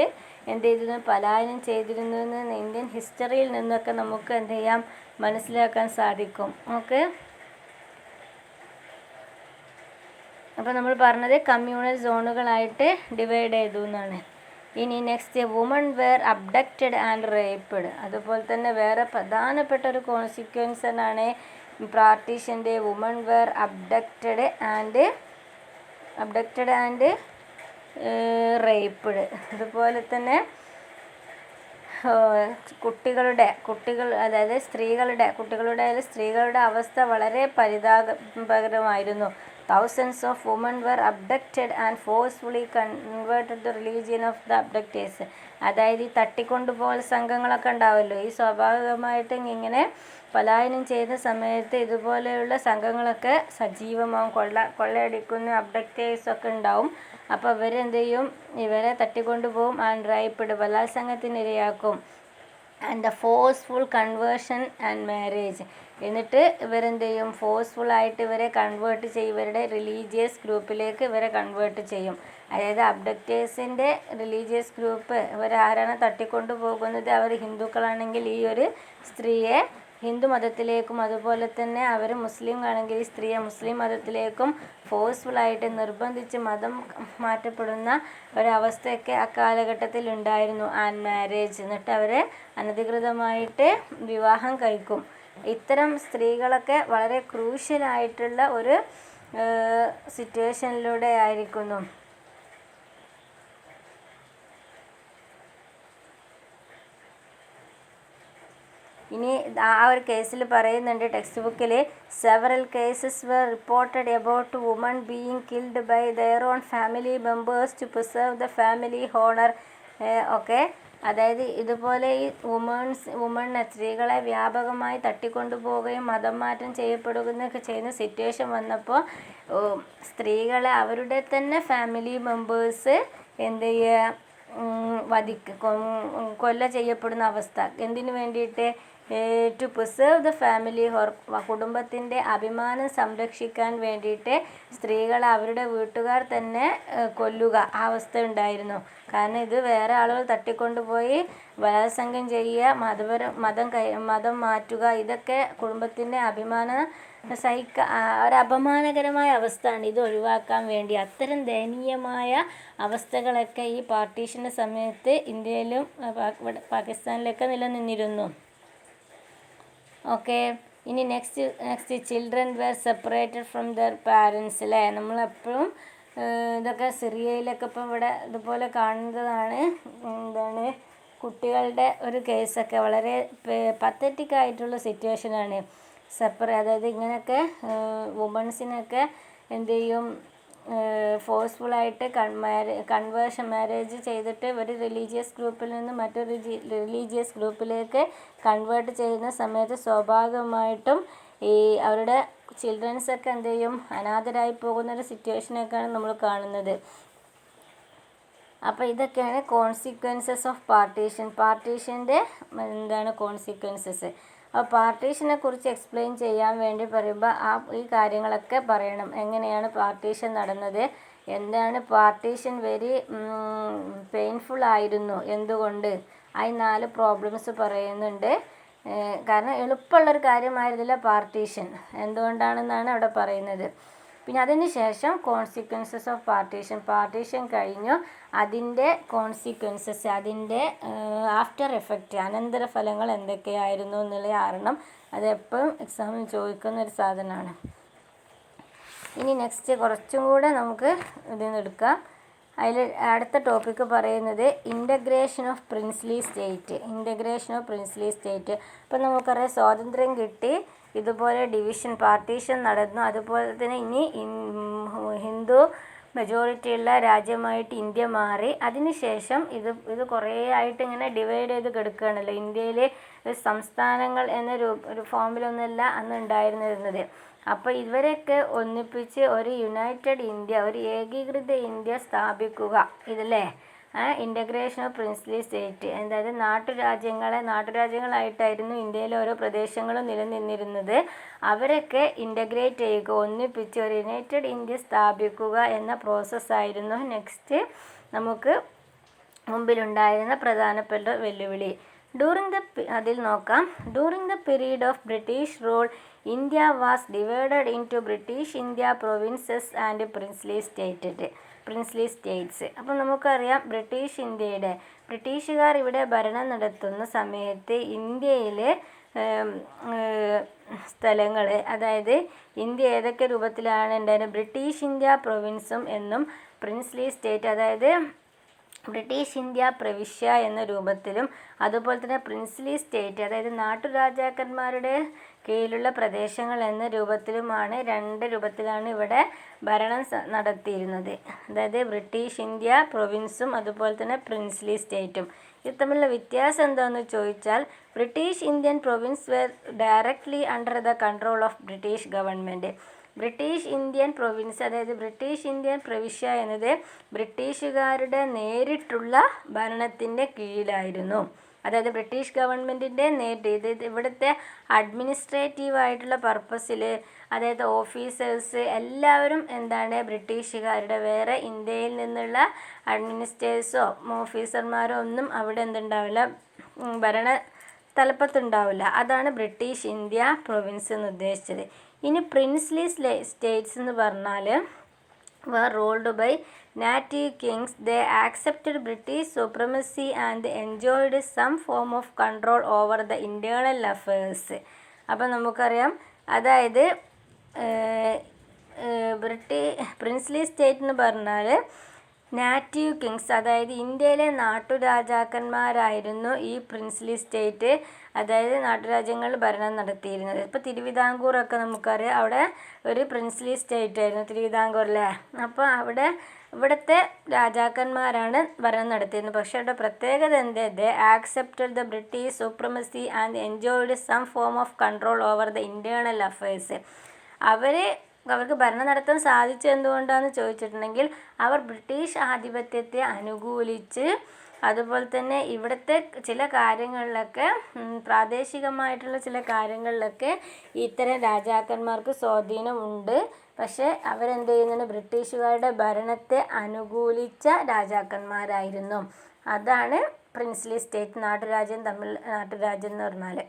എന്ത് ചെയ്തിരുന്നു, പലായനം ചെയ്തിരുന്നതെന്ന് ഇന്ത്യൻ ഹിസ്റ്ററിയിൽ നിന്നൊക്കെ നമുക്ക് എന്ത് ചെയ്യാം, മനസ്സിലാക്കാൻ സാധിക്കും. ഓക്കെ, അപ്പോൾ നമ്മൾ പറഞ്ഞത് കമ്മ്യൂണൽ സോണുകളായിട്ട് ഡിവൈഡ് ചെയ്തു എന്നാണ്. ഇനി next, woman were abducted and raped. അതുപോലെ തന്നെ വേറെ പ്രധാനപ്പെട്ട ഒരു കോൺസിക്വൻസ് എന്നാണ് പാർട്ടീഷൻ്റെ. Woman were abducted and raped. അതുപോലെ തന്നെ അതായത് സ്ത്രീകളുടെ അവസ്ഥ വളരെ പരിതാപകരമായിരുന്നു. Thousands of women were abducted and forcefully converted the religion of the abductors. അതായത് ഈ തട്ടിക്കൊണ്ടുപോകൽ സംഘങ്ങളൊക്കെ ഉണ്ടാവുമല്ലോ, ഈ സ്വാഭാവികമായിട്ടും ഇങ്ങനെ പലായനം ചെയ്യുന്ന സമയത്ത് ഇതുപോലെയുള്ള സംഘങ്ങളൊക്കെ സജീവമാവും. കൊള്ളയടിക്കുന്ന അബ്ഡക്റ്റേഴ്സൊക്കെ ഉണ്ടാവും. അപ്പോൾ ഇവരെന്ത് ചെയ്യും, ഇവരെ തട്ടിക്കൊണ്ടുപോകും. ആൻഡ് റേപ്ഡ്, ബലാത്സംഗത്തിനിരയാക്കും. And the forceful conversion and marriage. എന്നിട്ട് ഇവരെന്ത് ചെയ്യും, ഫോഴ്സ്ഫുള്ളായിട്ട് ഇവരെ കൺവേർട്ട് ചെയ്യും, ഇവരുടെ റിലീജിയസ് ഗ്രൂപ്പിലേക്ക് ഇവരെ കൺവേർട്ട് ചെയ്യും. അതായത് അബ്ഡക്റ്റേഴ്സിൻ്റെ റിലീജിയസ് ഗ്രൂപ്പ് ഇവരാരാണ് തട്ടിക്കൊണ്ടു പോകുന്നത്, അവർ ഹിന്ദുക്കളാണെങ്കിൽ ഈ ഒരു സ്ത്രീയെ ഹിന്ദു മതത്തിലേക്കും, അതുപോലെ തന്നെ അവർ മുസ്ലിം ആണെങ്കിൽ ഈ സ്ത്രീയെ മുസ്ലിം മതത്തിലേക്കും ഫോഴ്സ്ഫുള്ളായിട്ട് നിർബന്ധിച്ച് മതം മാറ്റപ്പെടുന്ന ഒരവസ്ഥയൊക്കെ അക്കാലഘട്ടത്തിൽ ഉണ്ടായിരുന്നു. ആൻഡ് മാരേജ്, എന്നിട്ട് അവരെ അനധികൃതമായിട്ട് വിവാഹം കഴിക്കും. ഇത്തരം സ്ത്രീകളൊക്കെ വളരെ ക്രൂഷ്യലായിട്ടുള്ള ഒരു സിറ്റുവേഷനിലൂടെ ആയിരിക്കുന്നു. ഇനി ആ ഒരു കേസിൽ പറയുന്നുണ്ട് ടെക്സ്റ്റ് ബുക്കിൽ, several cases were reported about woman being killed by their own family members to preserve the family honour. Okay, അതായത് ഇതുപോലെ ഈ സ്ത്രീകളെ വ്യാപകമായി തട്ടിക്കൊണ്ടുപോവുകയും മതം മാറ്റം ചെയ്യപ്പെടുകയൊക്കെ ചെയ്യുന്ന സിറ്റുവേഷൻ വന്നപ്പോൾ സ്ത്രീകളെ അവരുടെ തന്നെ ഫാമിലി മെമ്പേഴ്സ് എന്ത് ചെയ്യുക, കൊല്ല ചെയ്യപ്പെടുന്ന അവസ്ഥ. എന്തിനു വേണ്ടിയിട്ട്? ടു പ്രിസർവ് ദ ഫാമിലി കുടുംബത്തിൻ്റെ അഭിമാനം സംരക്ഷിക്കാൻ വേണ്ടിയിട്ട് സ്ത്രീകളെ അവരുടെ വീട്ടുകാർ തന്നെ കൊല്ലുക ആ അവസ്ഥ ഉണ്ടായിരുന്നു. കാരണം ഇത് വേറെ ആളുകൾ തട്ടിക്കൊണ്ടുപോയി ബലാത്സംഗം ചെയ്യുക, മതം മാറ്റുക, ഇതൊക്കെ കുടുംബത്തിൻ്റെ ഒരു അപമാനകരമായ അവസ്ഥയാണ്. ഇത് ഒഴിവാക്കാൻ വേണ്ടി അത്തരം ദയനീയമായ അവസ്ഥകളൊക്കെ ഈ പാർട്ടീഷൻ്റെ സമയത്ത് ഇന്ത്യയിലും പാകിസ്ഥാനിലൊക്കെ നിലനിന്നിരുന്നു. ഓക്കെ, ഇനി next children were separated from their parents. അല്ലേ, നമ്മളെപ്പോഴും ഇതൊക്കെ സിറിയയിലൊക്കെ ഇപ്പം ഇവിടെ ഇതുപോലെ കാണുന്നതാണ്. എന്താണ്, കുട്ടികളുടെ ഒരു കേസൊക്കെ വളരെ പത്തറ്റിക് ആയിട്ടുള്ള സിറ്റുവേഷനാണ്. അതായത് ഇങ്ങനെയൊക്കെ വുമൺസിനൊക്കെ എന്ത് ചെയ്യും, ഫോഴ്സ്ഫുള്ളായിട്ട് മാരേജ് ചെയ്തിട്ട് ഒരു റിലീജിയസ് ഗ്രൂപ്പിൽ നിന്ന് മറ്റൊരു റിലീജിയസ് ഗ്രൂപ്പിലേക്ക് കൺവേർട്ട് ചെയ്യുന്ന സമയത്ത് സ്വാഭാവികമായിട്ടും ഈ അവരുടെ ചിൽഡ്രൻസൊക്കെ എന്ത് ചെയ്യും, അനാഥരായി പോകുന്നൊരു സിറ്റുവേഷനൊക്കെയാണ് നമ്മൾ കാണുന്നത്. അപ്പോൾ ഇതൊക്കെയാണ് കോൺസിക്വൻസസ് ഓഫ് പാർട്ടീഷൻ്റെ എന്താണ് കോൺസിക്വൻസസ്. അപ്പോൾ പാർട്ടീഷനെ കുറിച്ച് എക്സ്പ്ലെയിൻ ചെയ്യാൻ വേണ്ടി പറയുമ്പോൾ ഈ കാര്യങ്ങളൊക്കെ പറയണം. എങ്ങനെയാണ് പാർട്ടീഷൻ നടന്നത്, എന്താണ് പാർട്ടീഷൻ വെരി പെയിൻഫുൾ ആയിരുന്നു, എന്തുകൊണ്ട്, ആ 4 പ്രോബ്ലംസ് പറയുന്നുണ്ട്. കാരണം എളുപ്പമുള്ളൊരു കാര്യമായിരുന്നില്ല പാർട്ടീഷൻ, എന്തുകൊണ്ടാണെന്നാണ് അവിടെ പറയുന്നത്. പിന്നെ അതിന് ശേഷം കോൺസിക്വൻസസ് ഓഫ് പാർട്ടീഷൻ കഴിഞ്ഞു, അതിൻ്റെ കോൺസിക്വൻസസ്, അതിൻ്റെ ആഫ്റ്റർ എഫക്റ്റ്, അനന്തരഫലങ്ങൾ എന്തൊക്കെയായിരുന്നു എന്നുള്ള കാരണം അതെപ്പോഴും എക്സാമിന് ചോദിക്കുന്ന ഒരു സാധനമാണ്. ഇനി നെക്സ്റ്റ് കുറച്ചും കൂടെ നമുക്ക് ഇതിൽ നിന്ന് എടുക്കാം. അതിൽ അടുത്ത ടോപ്പിക്ക് പറയുന്നത് ഇൻ്റഗ്രേഷൻ ഓഫ് പ്രിൻസ്ലി സ്റ്റേറ്റ്. ഇപ്പം നമുക്കറിയാം സ്വാതന്ത്ര്യം കിട്ടി, ഇതുപോലെ പാർട്ടീഷൻ നടന്നു, അതുപോലെ തന്നെ ഇനി ഹിന്ദു മെജോറിറ്റിയുള്ള രാജ്യമായിട്ട് ഇന്ത്യ മാറി. അതിനുശേഷം ഇത് കുറേ ആയിട്ട് ഇങ്ങനെ ഡിവൈഡ് ചെയ്ത് കിടക്കുകയാണല്ലോ. ഇന്ത്യയിൽ സംസ്ഥാനങ്ങൾ എന്ന ഒരു ഫോമിലൊന്നുമല്ല അന്ന് ഉണ്ടായിരുന്നിരുന്നത്. അപ്പോൾ ഇവരൊക്കെ ഒന്നിപ്പിച്ച് ഒരു യുണൈറ്റഡ് ഇന്ത്യ, ഒരു ഏകീകൃത ഇന്ത്യ സ്ഥാപിക്കുക, ഇതല്ലേ. ഇൻ്റഗ്രേഷൻ ഓഫ് പ്രിൻസ്ലി സ്റ്റേറ്റ്, അതായത് നാട്ടുരാജ്യങ്ങളായിട്ടായിരുന്നു ഇന്ത്യയിലെ ഓരോ പ്രദേശങ്ങളും നിലനിന്നിരുന്നത്. അവരൊക്കെ ഇൻ്റഗ്രേറ്റ് ചെയ്യുക, ഒന്നിപ്പിച്ച് ഒരു യുണൈറ്റഡ് ഇന്ത്യ സ്ഥാപിക്കുക എന്ന പ്രോസസ്സായിരുന്നു നെക്സ്റ്റ് നമുക്ക് മുമ്പിലുണ്ടായിരുന്ന പ്രധാനപ്പെട്ട വെല്ലുവിളി. അതിൽ നോക്കാം. During the period of British rule India was divided into British India provinces and princely states. അപ്പം നമുക്കറിയാം, ബ്രിട്ടീഷുകാർ ഇവിടെ ഭരണം നടത്തുന്ന സമയത്ത് ഇന്ത്യയിലെ സ്ഥലങ്ങൾ, അതായത് ഇന്ത്യ ഏതൊക്കെ രൂപത്തിലാണ് ഉണ്ടായിരുന്നത്, ബ്രിട്ടീഷ് ഇന്ത്യ പ്രൊവിൻസും എന്നും പ്രിൻസ്ലി സ്റ്റേറ്റ് അതായത് ബ്രിട്ടീഷ് ഇന്ത്യ പ്രവിശ്യ എന്ന രൂപത്തിലും, അതുപോലെ തന്നെ പ്രിൻസ്ലി സ്റ്റേറ്റ് അതായത് നാട്ടുരാജാക്കന്മാരുടെ കീഴിലുള്ള പ്രദേശങ്ങൾ എന്ന രൂപത്തിലുമാണ്, രണ്ട് രൂപത്തിലാണ് ഇവിടെ ഭരണം നടത്തിയിരുന്നത്. അതായത് ബ്രിട്ടീഷ് ഇന്ത്യ പ്രൊവിൻസും അതുപോലെ തന്നെ പ്രിൻസ്ലി സ്റ്റേറ്റും. ഇത് തമ്മിലുള്ള വ്യത്യാസം എന്താണെന്ന് ചോദിച്ചാൽ, British Indian province were directly under the control of British government. British Indian province അതായത് ബ്രിട്ടീഷ് ഇന്ത്യൻ പ്രവിശ്യ എന്നത് ബ്രിട്ടീഷുകാരുടെ നേരിട്ടുള്ള ഭരണത്തിൻ്റെ കീഴിലായിരുന്നു. അതായത് ബ്രിട്ടീഷ് ഗവൺമെൻറ്റിൻ്റെ ഇവിടുത്തെ അഡ്മിനിസ്ട്രേറ്റീവായിട്ടുള്ള പർപ്പസിൽ, അതായത് ഓഫീസേഴ്സ് എല്ലാവരും ബ്രിട്ടീഷുകാരുടെ, വേറെ ഇന്ത്യയിൽ നിന്നുള്ള അഡ്മിനിസ്ട്രേറ്റേഴ്സോ ഓഫീസർമാരോ ഒന്നും അവിടെ ഭരണ തലപ്പത്തുണ്ടാവില്ല. അതാണ് ബ്രിട്ടീഷ് ഇന്ത്യ പ്രൊവിൻസ് എന്ന് ഉദ്ദേശിച്ചത്. ഇനി പ്രിൻസ്ലി സ്റ്റേറ്റ്സ് എന്ന് പറഞ്ഞാൽ were ruled by native kings. They accepted British supremacy and enjoyed some form of control over the internal affairs. അപ്പം നമുക്കറിയാം, അതായത് പ്രിൻസ്ലി സ്റ്റേറ്റ് എന്ന് പറഞ്ഞാൽ നാറ്റീവ് കിങ്സ് അതായത് ഇന്ത്യയിലെ നാട്ടുരാജാക്കന്മാരായിരുന്നു ഈ പ്രിൻസ്ലി സ്റ്റേറ്റ്, അതായത് നാട്ടുരാജ്യങ്ങളിൽ ഭരണം നടത്തിയിരുന്നത്. ഇപ്പോൾ തിരുവിതാംകൂറൊക്കെ നമുക്കറിയാം, അവിടെ ഒരു പ്രിൻസ്ലി സ്റ്റേറ്റ് ആയിരുന്നു തിരുവിതാംകൂറിലെ. അപ്പോൾ ഇവിടുത്തെ രാജാക്കന്മാരാണ് ഭരണം നടത്തിയിരുന്നത്. പക്ഷേ അവിടെ പ്രത്യേകത they accepted the British supremacy and enjoyed some form of control over the internal affairs. അവർക്ക് ഭരണം നടത്താൻ സാധിച്ചു എന്തുകൊണ്ടാണെന്ന് ചോദിച്ചിട്ടുണ്ടെങ്കിൽ, അവർ ബ്രിട്ടീഷ് ആധിപത്യത്തെ അനുകൂലിച്ച്, അതുപോലെ തന്നെ ഇവിടുത്തെ ചില കാര്യങ്ങളിലൊക്കെ പ്രാദേശികമായിട്ടുള്ള ചില കാര്യങ്ങളിലൊക്കെ ഇത്തരം രാജാക്കന്മാർക്ക് സ്വാധീനമുണ്ട്. പക്ഷേ അവരെന്ത് ചെയ്യുന്നുണ്ട്, ബ്രിട്ടീഷുകാരുടെ ഭരണത്തെ അനുകൂലിച്ച രാജാക്കന്മാരായിരുന്നു. അതാണ് പ്രിൻസ്ലി സ്റ്റേറ്റ്, നാട്ടുരാജ്യം എന്ന് പറഞ്ഞാൽ.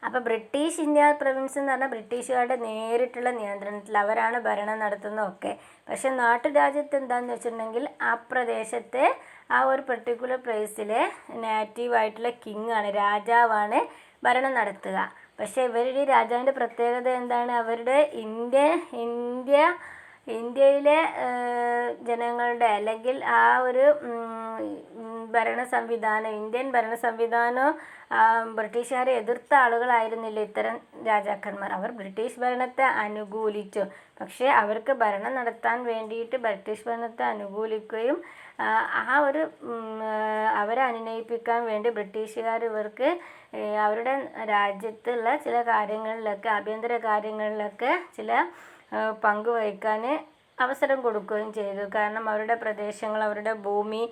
അപ്പോൾ ബ്രിട്ടീഷ് ഇന്ത്യ പ്രൊവിൻസ് എന്ന് പറഞ്ഞാൽ ബ്രിട്ടീഷുകാരുടെ നേരിട്ടുള്ള നിയന്ത്രണത്തിൽ അവരാണ് ഭരണം നടത്തുന്നതൊക്കെ. പക്ഷെ നാട്ടുരാജ്യത്ത് എന്താണെന്ന് വെച്ചിട്ടുണ്ടെങ്കിൽ ആ പ്രദേശത്തെ ആ ഒരു പെർട്ടിക്കുലർ പ്ലേസിലെ നാറ്റീവായിട്ടുള്ള കിങ്ങാണ്, രാജാവാണ് ഭരണം നടത്തുക. പക്ഷേ ഇവരുടെ രാജാവിൻ്റെ പ്രത്യേകത എന്താണ്, അവരുടെ ഇന്ത്യയിലെ ജനങ്ങളുടെ അല്ലെങ്കിൽ ആ ഒരു ഇന്ത്യൻ ഭരണ സംവിധാനം ബ്രിട്ടീഷുകാരെ എതിർത്ത ആളുകളായിരുന്നില്ല ഇത്തരം രാജാക്കന്മാർ. അവർ ബ്രിട്ടീഷ് ഭരണത്തെ അനുകൂലിച്ചു. പക്ഷേ അവർക്ക് ഭരണം നടത്താൻ വേണ്ടിയിട്ട് ബ്രിട്ടീഷ് ഭരണത്തെ അനുകൂലിക്കുകയും അവരെ അനുനയിപ്പിക്കാൻ വേണ്ടി ബ്രിട്ടീഷുകാർ ഇവർക്ക് അവരുടെ രാജ്യത്തുള്ള ചില കാര്യങ്ങളിലൊക്കെ, ആഭ്യന്തര കാര്യങ്ങളിലൊക്കെ ചില പങ്ക് വഹിക്കാൻ അവസരം കൊടുക്കുകയും ചെയ്തു. കാരണം അവരുടെ പ്രദേശങ്ങൾ, അവരുടെ ഭൂമി,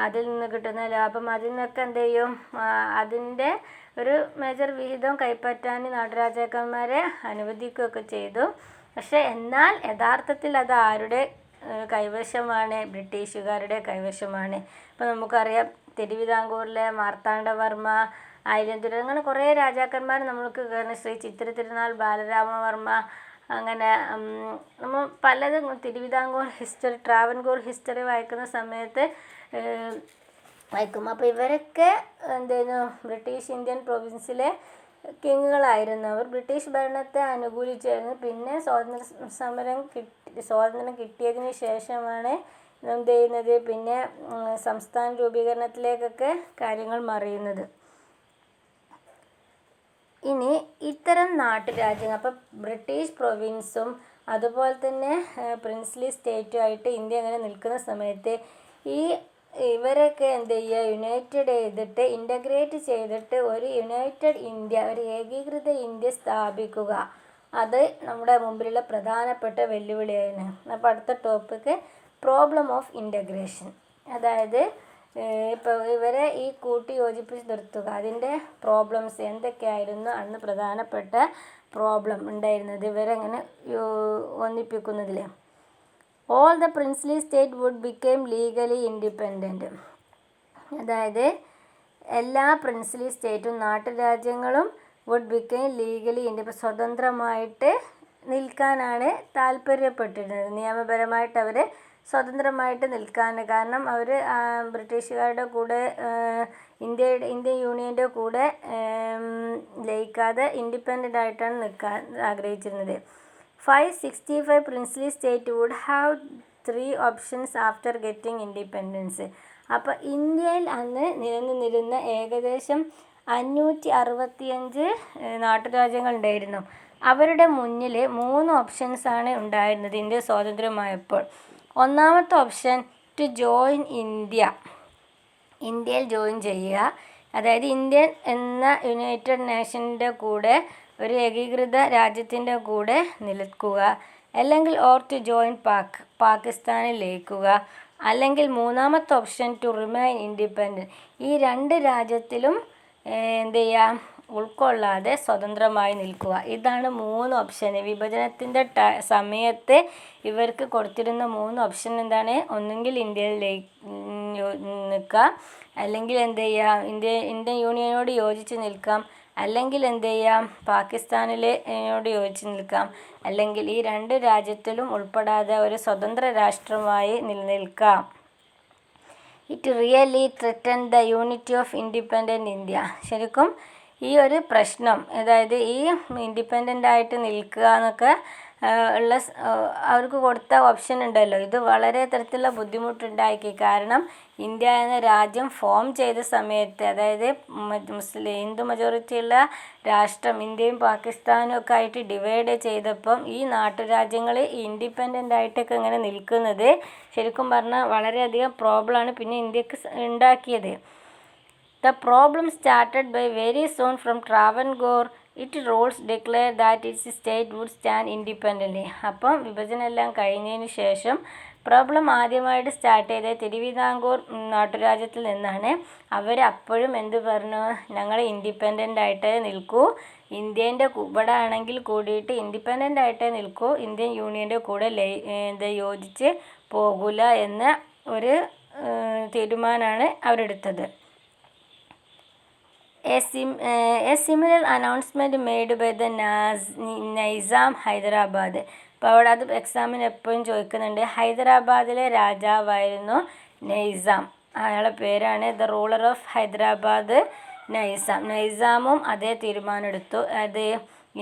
അതിൽ നിന്ന് കിട്ടുന്ന ലാഭം, അതിൽ നിന്നൊക്കെ എന്ത് ചെയ്യും, അതിൻ്റെ ഒരു മേജർ വിഹിതം കൈപ്പറ്റാൻ നാട്ടുരാജാക്കന്മാരെ അനുവദിക്കുകയൊക്കെ ചെയ്തു. പക്ഷേ എന്നാൽ യഥാർത്ഥത്തിൽ അത് ആരുടെ കൈവശമാണ്, ബ്രിട്ടീഷുകാരുടെ കൈവശമാണ്. ഇപ്പോൾ നമുക്കറിയാം, തിരുവിതാംകൂറിലെ മാർത്താണ്ഡവർമ്മ, ആയില്യന്തുരൻ, അങ്ങനെ കുറേ രാജാക്കന്മാർ നമ്മൾക്ക് ശ്രീ ചിത്തിര തിരുനാൾ ബാലരാമവർമ്മ, അങ്ങനെ നമ്മൾ പലതും തിരുവിതാംകൂർ ഹിസ്റ്ററി, ട്രാവൻകൂർ ഹിസ്റ്ററി വായിക്കുന്ന സമയത്ത് വായിക്കും. അപ്പോൾ ഇവരൊക്കെ എന്തായിരുന്നു, ബ്രിട്ടീഷ് ഇന്ത്യൻ പ്രൊവിൻസിലെ കിങ്ങുകളായിരുന്നു. അവർ ബ്രിട്ടീഷ് ഭരണത്തെ അനുകൂലിച്ചായിരുന്നു. പിന്നെ സ്വാതന്ത്ര്യം കിട്ടിയതിന് ശേഷമാണ് എന്ത് ചെയ്യുന്നത്, പിന്നെ സംസ്ഥാന രൂപീകരണത്തിലേക്കൊക്കെ കാര്യങ്ങൾ മറിയുന്നത്. ഇനി ഇത്തരം നാട്ടുരാജ്യങ്ങൾ, അപ്പോൾ ബ്രിട്ടീഷ് പ്രൊവിൻസും അതുപോലെ തന്നെ പ്രിൻസ്ലി സ്റ്റേറ്റുമായിട്ട് ഇന്ത്യ അങ്ങനെ നിൽക്കുന്ന സമയത്ത് ഇവരൊക്കെ എന്ത് ചെയ്യുക, ഇൻ്റഗ്രേറ്റ് ചെയ്തിട്ട് ഒരു യുണൈറ്റഡ് ഇന്ത്യ, ഒരു ഏകീകൃത ഇന്ത്യ സ്ഥാപിക്കുക. അത് നമ്മുടെ മുമ്പിലുള്ള പ്രധാനപ്പെട്ട വെല്ലുവിളിയായിരുന്നു. അപ്പോൾ അടുത്ത ടോപ്പിക്ക് പ്രോബ്ലം ഓഫ് ഇൻ്റഗ്രേഷൻ. അതായത് ഇപ്പോൾ ഇവരെ ഈ കൂട്ടി യോജിപ്പിച്ച് നിർത്തുക, അതിൻ്റെ പ്രോബ്ലംസ് എന്തൊക്കെയായിരുന്നു അന്ന് പ്രധാനപ്പെട്ട പ്രോബ്ലം ഉണ്ടായിരുന്നത് ഇവരെങ്ങനെ ഒന്നിപ്പിക്കുന്നതിൽ. All the princely state would became legally independent. അതായത് എല്ലാ പ്രിൻസ്ലി സ്റ്റേറ്റും നാട്ടുരാജ്യങ്ങളും വുഡ് ബിക്കെയിം ലീഗലി സ്വതന്ത്രമായിട്ട് നിൽക്കാനാണ് താല്പര്യപ്പെട്ടിരുന്നത്. നിയമപരമായിട്ട് അവർ സ്വതന്ത്രമായിട്ട് നിൽക്കാൻ, കാരണം അവർ ബ്രിട്ടീഷുകാരുടെ കൂടെ ഇന്ത്യൻ യൂണിയൻ്റെ കൂടെ ലയിക്കാതെ ഇൻഡിപെൻഡൻ്റ് ആയിട്ടാണ് നിൽക്കാൻ ആഗ്രഹിച്ചിരുന്നത്. 565 princely state would have 3 options after getting independence. അപ്പോൾ ഇന്ത്യയിൽ അന്ന് നിലനിന്നിരുന്ന ഏകദേശം 565 നാട്ടുരാജ്യങ്ങളുണ്ടായിരുന്നു. അവരുടെ മുന്നിൽ 3 ഓപ്ഷൻസാണ് ഉണ്ടായിരുന്നത് ഇന്ത്യ സ്വാതന്ത്ര്യമായപ്പോൾ. ഒന്നാമത്തെ ഓപ്ഷൻ ടു ജോയിൻ ഇന്ത്യയിൽ ജോയിൻ ചെയ്യുക, അതായത് ഇന്ത്യ എന്ന യുണൈറ്റഡ് നേഷൻ്റെ കൂടെ ഒരു ഏകീകൃത രാജ്യത്തിൻ്റെ കൂടെ നിൽക്കുക, അല്ലെങ്കിൽ ഓർ ടു ജോയിൻ പാകിസ്ഥാനിൽ ലയിക്കുക, അല്ലെങ്കിൽ മൂന്നാമത്തെ ഓപ്ഷൻ ടു റിമൈൻ ഇൻഡിപെൻഡൻറ്റ്. ഈ 2 രാജ്യത്തിലും എന്ത് ചെയ്യുക, ഉൾക്കൊള്ളാതെ സ്വതന്ത്രമായി നിൽക്കുക. ഇതാണ് 3 ഓപ്ഷൻ. വിഭജനത്തിൻ്റെ സമയത്ത് ഇവർക്ക് കൊടുത്തിരുന്ന 3 ഓപ്ഷൻ എന്താണ്? ഒന്നുകിൽ ഇന്ത്യയിൽ നിൽക്കുക, അല്ലെങ്കിൽ എന്ത് ചെയ്യുക, ഇന്ത്യൻ യൂണിയനോട് യോജിച്ച് നിൽക്കാം, അല്ലെങ്കിൽ എന്ത് ചെയ്യാം, പാകിസ്ഥാനിനോട് യോജിച്ച് നിൽക്കാം, അല്ലെങ്കിൽ ഈ 2 രാജ്യത്തിലും ഉൾപ്പെടാതെ ഒരു സ്വതന്ത്ര രാഷ്ട്രമായി നിലനിൽക്കാം. It really threaten the unity of independent India. ശരിക്കും ഈ ഒരു പ്രശ്നം, അതായത് ഈ ഇൻഡിപെൻഡൻ്റ് ആയിട്ട് നിൽക്കുക എന്നൊക്കെ ഉള്ള അവർക്ക് കൊടുത്ത ഓപ്ഷൻ ഉണ്ടല്ലോ, ഇത് വളരെ തരത്തിലുള്ള ബുദ്ധിമുട്ടുണ്ടാക്കി. കാരണം ഇന്ത്യ എന്ന രാജ്യം ഫോം ചെയ്ത സമയത്ത്, അതായത് ഹിന്ദു മജോറിറ്റിയുള്ള രാഷ്ട്രം ഇന്ത്യയും പാകിസ്ഥാനും ഒക്കെ ആയിട്ട് ഡിവൈഡ് ചെയ്തപ്പം ഈ നാട്ടുരാജ്യങ്ങൾ ഇൻഡിപെൻഡൻ്റ് ആയിട്ടൊക്കെ ഇങ്ങനെ നിൽക്കുന്നത് ശരിക്കും പറഞ്ഞാൽ വളരെയധികം പ്രോബ്ലമാണ് പിന്നെ ഇന്ത്യക്ക് ഉണ്ടാക്കിയത്. The problem started by very soon from Travancore. Its rules declared that its state would stand independently. അപ്പം വിഭജനം എല്ലാം കഴിഞ്ഞതിന് ശേഷം പ്രോബ്ലം ആദ്യമായിട്ട് സ്റ്റാർട്ട് ചെയ്തത് തിരുവിതാംകൂർ നാട്ടുരാജ്യത്തിൽ നിന്നാണ്. അവരപ്പോഴും എന്ത് പറഞ്ഞു, ഞങ്ങൾ ഇൻഡിപെൻഡൻ്റ് ആയിട്ട് നിൽക്കൂ, ഇന്ത്യേൻ്റെ ഇവിടെ ആണെങ്കിൽ കൂടിയിട്ട് ഇൻഡിപെൻഡൻ്റ് ആയിട്ട് നിൽക്കൂ, ഇന്ത്യൻ യൂണിയൻ്റെ കൂടെ യോജിച്ച് പോകില്ല എന്ന ഒരു തീരുമാനമാണ് അവരെടുത്തത്. A similar announcement made by the Nizam Hyderabad. അപ്പോൾ അവിടെ അത് എക്സാമിന് എപ്പോഴും ചോദിക്കുന്നുണ്ട്. ഹൈദരാബാദിലെ രാജാവായിരുന്നു നൈസാം, അയാളുടെ പേരാണ് the ruler of Hyderabad Nizam. നൈസാമും അതേ തീരുമാനം എടുത്തു, അത്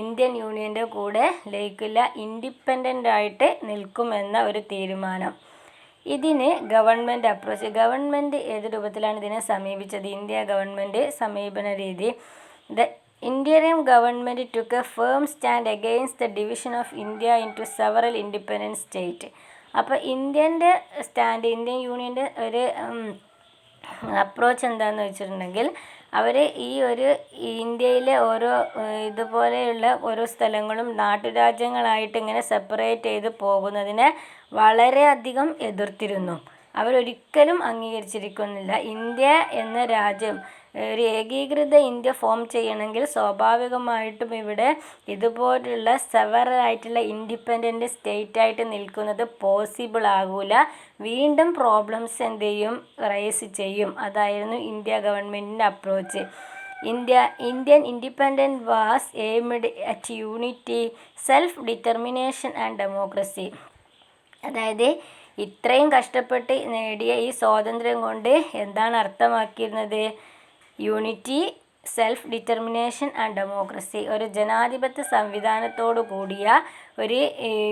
ഇന്ത്യൻ യൂണിയൻ്റെ കൂടെ ലയിക്കില്ല, ഇൻഡിപെൻഡൻ്റ് ആയിട്ട് നിൽക്കുമെന്ന ഒരു തീരുമാനം. ഇതിന് ഗവൺമെൻറ് അപ്രോച്ച്, ഗവൺമെൻറ് ഏത് രൂപത്തിലാണ് ഇതിനെ സമീപിച്ചത്, ഇന്ത്യ ഗവൺമെൻറ് സമീപന രീതി. The Indian government took a firm stand against the division of India into several independent state. അപ്പോൾ ഇന്ത്യൻ്റെ സ്റ്റാൻഡ്, ഇന്ത്യൻ യൂണിയൻ്റെ ഒരു അപ്രോച്ച് എന്താണെന്ന് വെച്ചിട്ടുണ്ടെങ്കിൽ, അവർ ഈ ഒരു ഇന്ത്യയിലെ ഓരോ ഇതുപോലെയുള്ള ഓരോ സ്ഥലങ്ങളും നാട്ടുരാജ്യങ്ങളായിട്ട് ഇങ്ങനെ സെപ്പറേറ്റ് ചെയ്ത് പോകുന്നതിനെ വളരെയധികം എതിർത്തിരുന്നു. അവരൊരിക്കലും അംഗീകരിച്ചിരിക്കുന്നില്ല. ഇന്ത്യ എന്ന രാജ്യം, ഒരു ഏകീകൃത ഇന്ത്യ ഫോം ചെയ്യണമെങ്കിൽ സ്വാഭാവികമായിട്ടും ഇവിടെ ഇതുപോലുള്ള സെവറലായിട്ടുള്ള ഇൻഡിപെൻഡൻറ്റ് സ്റ്റേറ്റായിട്ട് നിൽക്കുന്നത് പോസിബിൾ ആകില്ല, വീണ്ടും പ്രോബ്ലംസ് എന്ത് ചെയ്യും, റൈസ് ചെയ്യും. അതായിരുന്നു ഇന്ത്യ ഗവൺമെൻറ്റിൻ്റെ approach. Indian independent was aimed at unity, self determination and democracy. അതായത് ഇത്രയും കഷ്ടപ്പെട്ട് നേടിയ ഈ സ്വാതന്ത്ര്യം കൊണ്ട് എന്താണ് അർത്ഥമാക്കിയിരുന്നത്? Unity, self determination and democracy. ഒരു ജനാധിപത്യ സംവിധാനത്തോടു കൂടിയ, ഒരു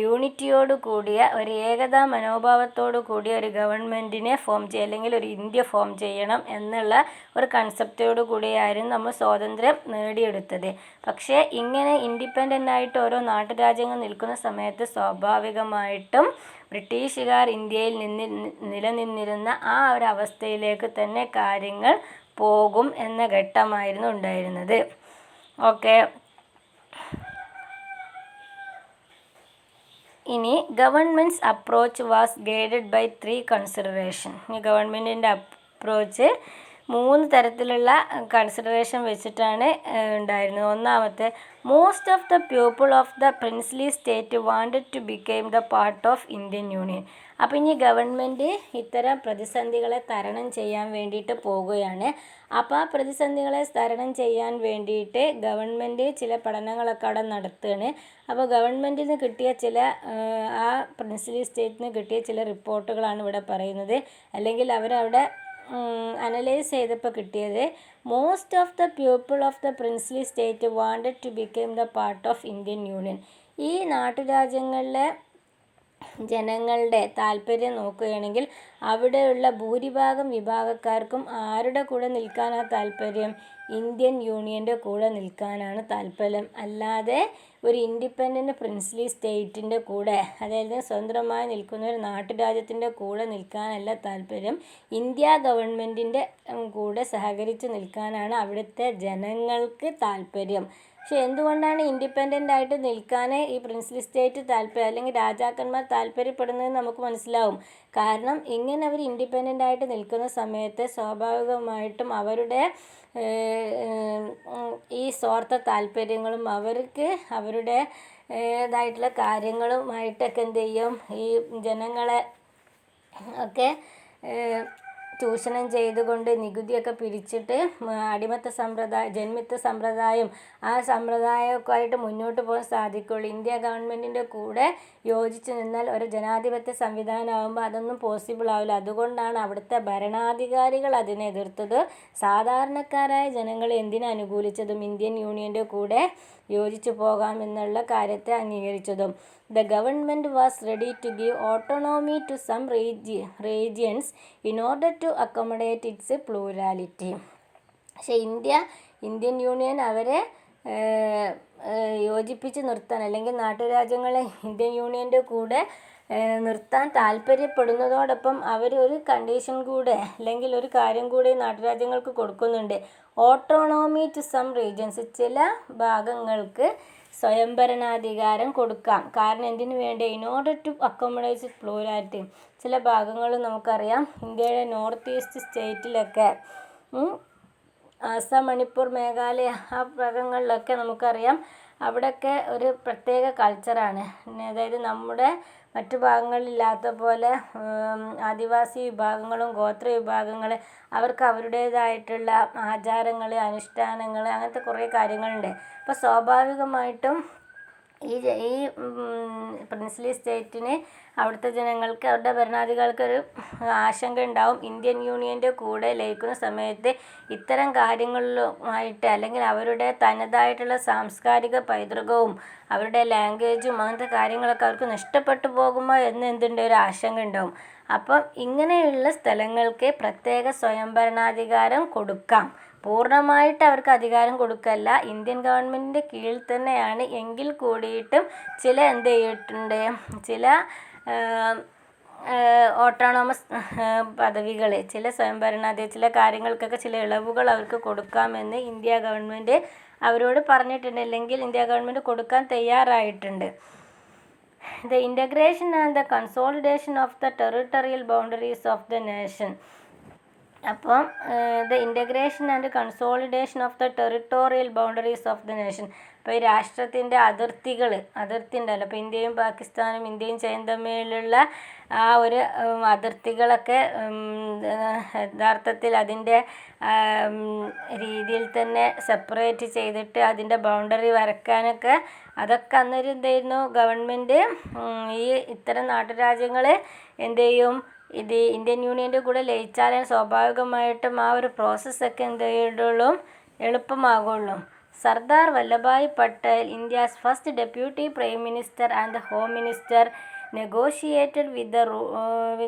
യൂണിറ്റിയോട് കൂടിയ, ഒരു ഏകതാ മനോഭാവത്തോടു കൂടിയ ഒരു ഗവൺമെൻറ്റിനെ ഫോം ചെയ്യുക, അല്ലെങ്കിൽ ഒരു ഇന്ത്യ ഫോം ചെയ്യണം എന്നുള്ള ഒരു കൺസെപ്റ്റോടു കൂടിയായിരുന്നു നമ്മൾ സ്വാതന്ത്ര്യം നേടിയെടുത്തത്. പക്ഷേ ഇങ്ങനെ ഇൻഡിപെൻഡൻ്റ് ആയിട്ട് ഓരോ നാട്ടുരാജ്യങ്ങൾ നിൽക്കുന്ന സമയത്ത് സ്വാഭാവികമായിട്ടും ബ്രിട്ടീഷുകാർ ഇന്ത്യയിൽ നിലനിന്നിരുന്ന ആ ഒരു അവസ്ഥയിലേക്ക് തന്നെ കാര്യങ്ങൾ പോകും എന്ന ഘട്ടമായിരുന്നു ഉണ്ടായിരുന്നത്. ഓക്കെ, ഇനി government's approach was guided by 3 consideration. ഈ ഗവൺമെൻറ്റിൻ്റെ അപ്രോച്ച് 3 തരത്തിലുള്ള കൺസിഡറേഷൻ വെച്ചിട്ടാണ് ഉണ്ടായിരുന്നത്. ഒന്നാമത്തെ, most of the people of the princely state wanted to become the part of Indian union. അപ്പോൾ ഇനി ഗവൺമെൻറ് ഇത്തരം പ്രതിസന്ധികളെ തരണം ചെയ്യാൻ വേണ്ടിയിട്ട് പോവുകയാണ്. അപ്പോൾ ആ പ്രതിസന്ധികളെ തരണം ചെയ്യാൻ വേണ്ടിയിട്ട് ഗവൺമെൻറ് ചില പഠനങ്ങളൊക്കെ അവിടെ നടത്തുകയാണ്. അപ്പോൾ ഗവൺമെൻറ്റിൽ നിന്ന് കിട്ടിയ ചില ആ പ്രിൻസ്ലി സ്റ്റേറ്റിന് കിട്ടിയ ചില റിപ്പോർട്ടുകളാണ് ഇവിടെ പറയുന്നത്. അല്ലെങ്കിൽ അവരവിടെ അനലൈസ് ചെയ്തപ്പോൾ കിട്ടിയത്, most of the people of the princely state wanted to become the part of Indian union. ഈ നാട്ടുരാജ്യങ്ങളിലെ ജനങ്ങളുടെ താല്പര്യം നോക്കുകയാണെങ്കിൽ അവിടെയുള്ള ഭൂരിഭാഗം വിഭാഗക്കാർക്കും ആരുടെ കൂടെ നിൽക്കാനാണ് താല്പര്യം? ഇന്ത്യൻ യൂണിയൻ്റെ കൂടെ നിൽക്കാനാണ് താല്പര്യം. അല്ലാതെ ഒരു ഇൻഡിപെൻഡൻറ്റ് പ്രിൻസ്ലി സ്റ്റേറ്റിൻ്റെ കൂടെ, അതായത് സ്വതന്ത്രമായി നിൽക്കുന്ന ഒരു നാട്ടുരാജ്യത്തിൻ്റെ കൂടെ നിൽക്കാനല്ല താല്പര്യം. ഇന്ത്യ ഗവൺമെൻറ്റിൻ്റെ കൂടെ സഹകരിച്ച് നിൽക്കാനാണ് അവിടുത്തെ ജനങ്ങൾക്ക് താല്പര്യം. പക്ഷെ എന്തുകൊണ്ടാണ് ഇൻഡിപെൻഡൻ്റ് ആയിട്ട് നിൽക്കാൻ ഈ പ്രിൻസ്ലി സ്റ്റേറ്റ് താല്പര്യം, അല്ലെങ്കിൽ രാജാക്കന്മാർ താല്പര്യപ്പെടുന്നതെന്ന് നമുക്ക് മനസ്സിലാവും. കാരണം ഇങ്ങനെ അവർ ഇൻഡിപെൻഡൻ്റ് ആയിട്ട് നിൽക്കുന്ന സമയത്ത് സ്വാഭാവികമായിട്ടും അവരുടെ ഈ സ്വാർത്ഥ താല്പര്യങ്ങളും അവർക്ക് അവരുടേതായിട്ടുള്ള കാര്യങ്ങളുമായിട്ടൊക്കെ എന്ത് ചെയ്യും, ഈ ജനങ്ങളെ ഒക്കെ ചൂഷണം ചെയ്തുകൊണ്ട് നികുതിയൊക്കെ പിരിച്ചിട്ട് ജന്മിത്ത സമ്പ്രദായം, ആ സമ്പ്രദായമൊക്കെ ആയിട്ട് മുന്നോട്ട് പോകാൻ സാധിക്കുള്ളൂ. ഇന്ത്യ ഗവൺമെൻറ്റിൻ്റെ കൂടെ യോജിച്ച് നിന്നാൽ ഒരു ജനാധിപത്യ സംവിധാനമാകുമ്പോൾ അതൊന്നും പോസിബിൾ ആവില്ല. അതുകൊണ്ടാണ് അവിടുത്തെ ഭരണാധികാരികൾ അതിനെ എതിർത്തത്. സാധാരണക്കാരായ ജനങ്ങൾ എന്തിനു അനുകൂലിച്ചതും ഇന്ത്യൻ യൂണിയൻ്റെ കൂടെ യോജിച്ചു പോകാമെന്നുള്ള കാര്യത്തെ അംഗീകരിച്ചതും. The government was ready to give autonomy to some regions in order to accommodate its plurality. പക്ഷേ ഇന്ത്യൻ യൂണിയൻ അവരെ യോജിപ്പിച്ച് നിർത്താൻ, അല്ലെങ്കിൽ നാട്ടുരാജ്യങ്ങളെ ഇന്ത്യൻ യൂണിയൻ്റെ കൂടെ നിർത്താൻ താല്പര്യപ്പെടുന്നതോടൊപ്പം അവർ ഒരു കണ്ടീഷൻ കൂടെ, അല്ലെങ്കിൽ ഒരു കാര്യം കൂടി നാട്ടുരാജ്യങ്ങൾക്ക് കൊടുക്കുന്നുണ്ട്. ഓട്ടോണോമി ടു സം റീജിയൻസ്, ചില ഭാഗങ്ങൾക്ക് സ്വയംഭരണാധികാരം കൊടുക്കാം. കാരണം എന്തിനു വേണ്ടി? In order to accommodate plurality. ചില ഭാഗങ്ങൾ നമുക്കറിയാം, ഇന്ത്യയുടെ നോർത്ത് ഈസ്റ്റ് സ്റ്റേറ്റിലൊക്കെ, ആസാം, മണിപ്പൂർ, മേഘാലയ, ആ ഭാഗങ്ങളിലൊക്കെ നമുക്കറിയാം, അവിടെയൊക്കെ ഒരു പ്രത്യേക കൾച്ചറാണ്. അതായത് നമ്മുടെ മറ്റു ഭാഗങ്ങളിലില്ലാത്ത പോലെ ആദിവാസി വിഭാഗങ്ങളും ഗോത്ര വിഭാഗങ്ങൾ, അവർക്ക് അവരുടേതായിട്ടുള്ള ആചാരങ്ങൾ, അനുഷ്ഠാനങ്ങൾ, അങ്ങനത്തെ കുറേ കാര്യങ്ങളുണ്ട്. അപ്പോൾ സ്വാഭാവികമായിട്ടും ഈ പ്രിൻസ്ലി സ്റ്റേറ്റിന് അവിടുത്തെ ജനങ്ങൾക്ക്, അവരുടെ ഭരണാധികാരികൾക്കൊരു ആശങ്ക ഉണ്ടാവും. ഇന്ത്യൻ യൂണിയൻ്റെ കൂടെ ലയിക്കുന്ന സമയത്ത് ഇത്തരം കാര്യങ്ങളിലുമായിട്ട്, അല്ലെങ്കിൽ അവരുടെ തനതായിട്ടുള്ള സാംസ്കാരിക പൈതൃകവും അവരുടെ ലാംഗ്വേജും അങ്ങനത്തെ കാര്യങ്ങളൊക്കെ അവർക്ക് നഷ്ടപ്പെട്ടു പോകുമോ എന്ന് ഒരു ആശങ്ക ഉണ്ടാവും. അപ്പം ഇങ്ങനെയുള്ള സ്ഥലങ്ങൾക്ക് പ്രത്യേക സ്വയംഭരണാധികാരം കൊടുക്കാം. പൂർണ്ണമായിട്ട് അവർക്ക് അധികാരം കൊടുക്കല്ല, ഇന്ത്യൻ ഗവൺമെൻറ്റിൻ്റെ കീഴിൽ തന്നെയാണ്. എങ്കിൽ കൂടിയിട്ടും ചില എന്ത് ചെയ്തിട്ടുണ്ട്, ചില ഓട്ടോണമസ് പദവികൾ, ചില സ്വയംഭരണാധികാരം, ചില കാര്യങ്ങൾക്കൊക്കെ ചില ഇളവുകൾ അവർക്ക് കൊടുക്കാമെന്ന് ഇന്ത്യ ഗവൺമെൻറ് അവരോട് പറഞ്ഞിട്ടുണ്ട്. അല്ലെങ്കിൽ ഇന്ത്യ ഗവൺമെൻറ് കൊടുക്കാൻ തയ്യാറായിട്ടുണ്ട്. The integration and the consolidation of the territorial boundaries of the nation. അപ്പം the integration and consolidation of the territorial boundaries of the nation. അപ്പോൾ ഈ രാഷ്ട്രത്തിൻ്റെ അതിർത്തി ഉണ്ടല്ലോ, അപ്പോൾ ഇന്ത്യയും പാകിസ്ഥാനും ഇന്ത്യയും ചൈനയും തമ്മിലുള്ള ആ ഒരു അതിർത്തികളൊക്കെ യഥാർത്ഥത്തിൽ അതിൻ്റെ രീതിയിൽ തന്നെ സെപ്പറേറ്റ് ചെയ്തിട്ട് അതിൻ്റെ ബൗണ്ടറി വരയ്ക്കാനൊക്കെ, അതൊക്കെ അന്നൊരു എന്തായിരുന്നു, ഗവൺമെൻറ് ഈ ഇത്തരം നാട്ടുരാജ്യങ്ങൾ എന്ത് ചെയ്യും, ഇത് ഇന്ത്യൻ യൂണിയൻ്റെ കൂടെ ലയിച്ചാലേ സ്വാഭാവികമായിട്ടും ആ ഒരു പ്രോസസ്സൊക്കെ എന്ത് ചെയ്യുള്ളൂ, എളുപ്പമാകുള്ളൂ. Sardar Vallabhbhai Patel, India's first deputy prime minister and home minister, negotiated with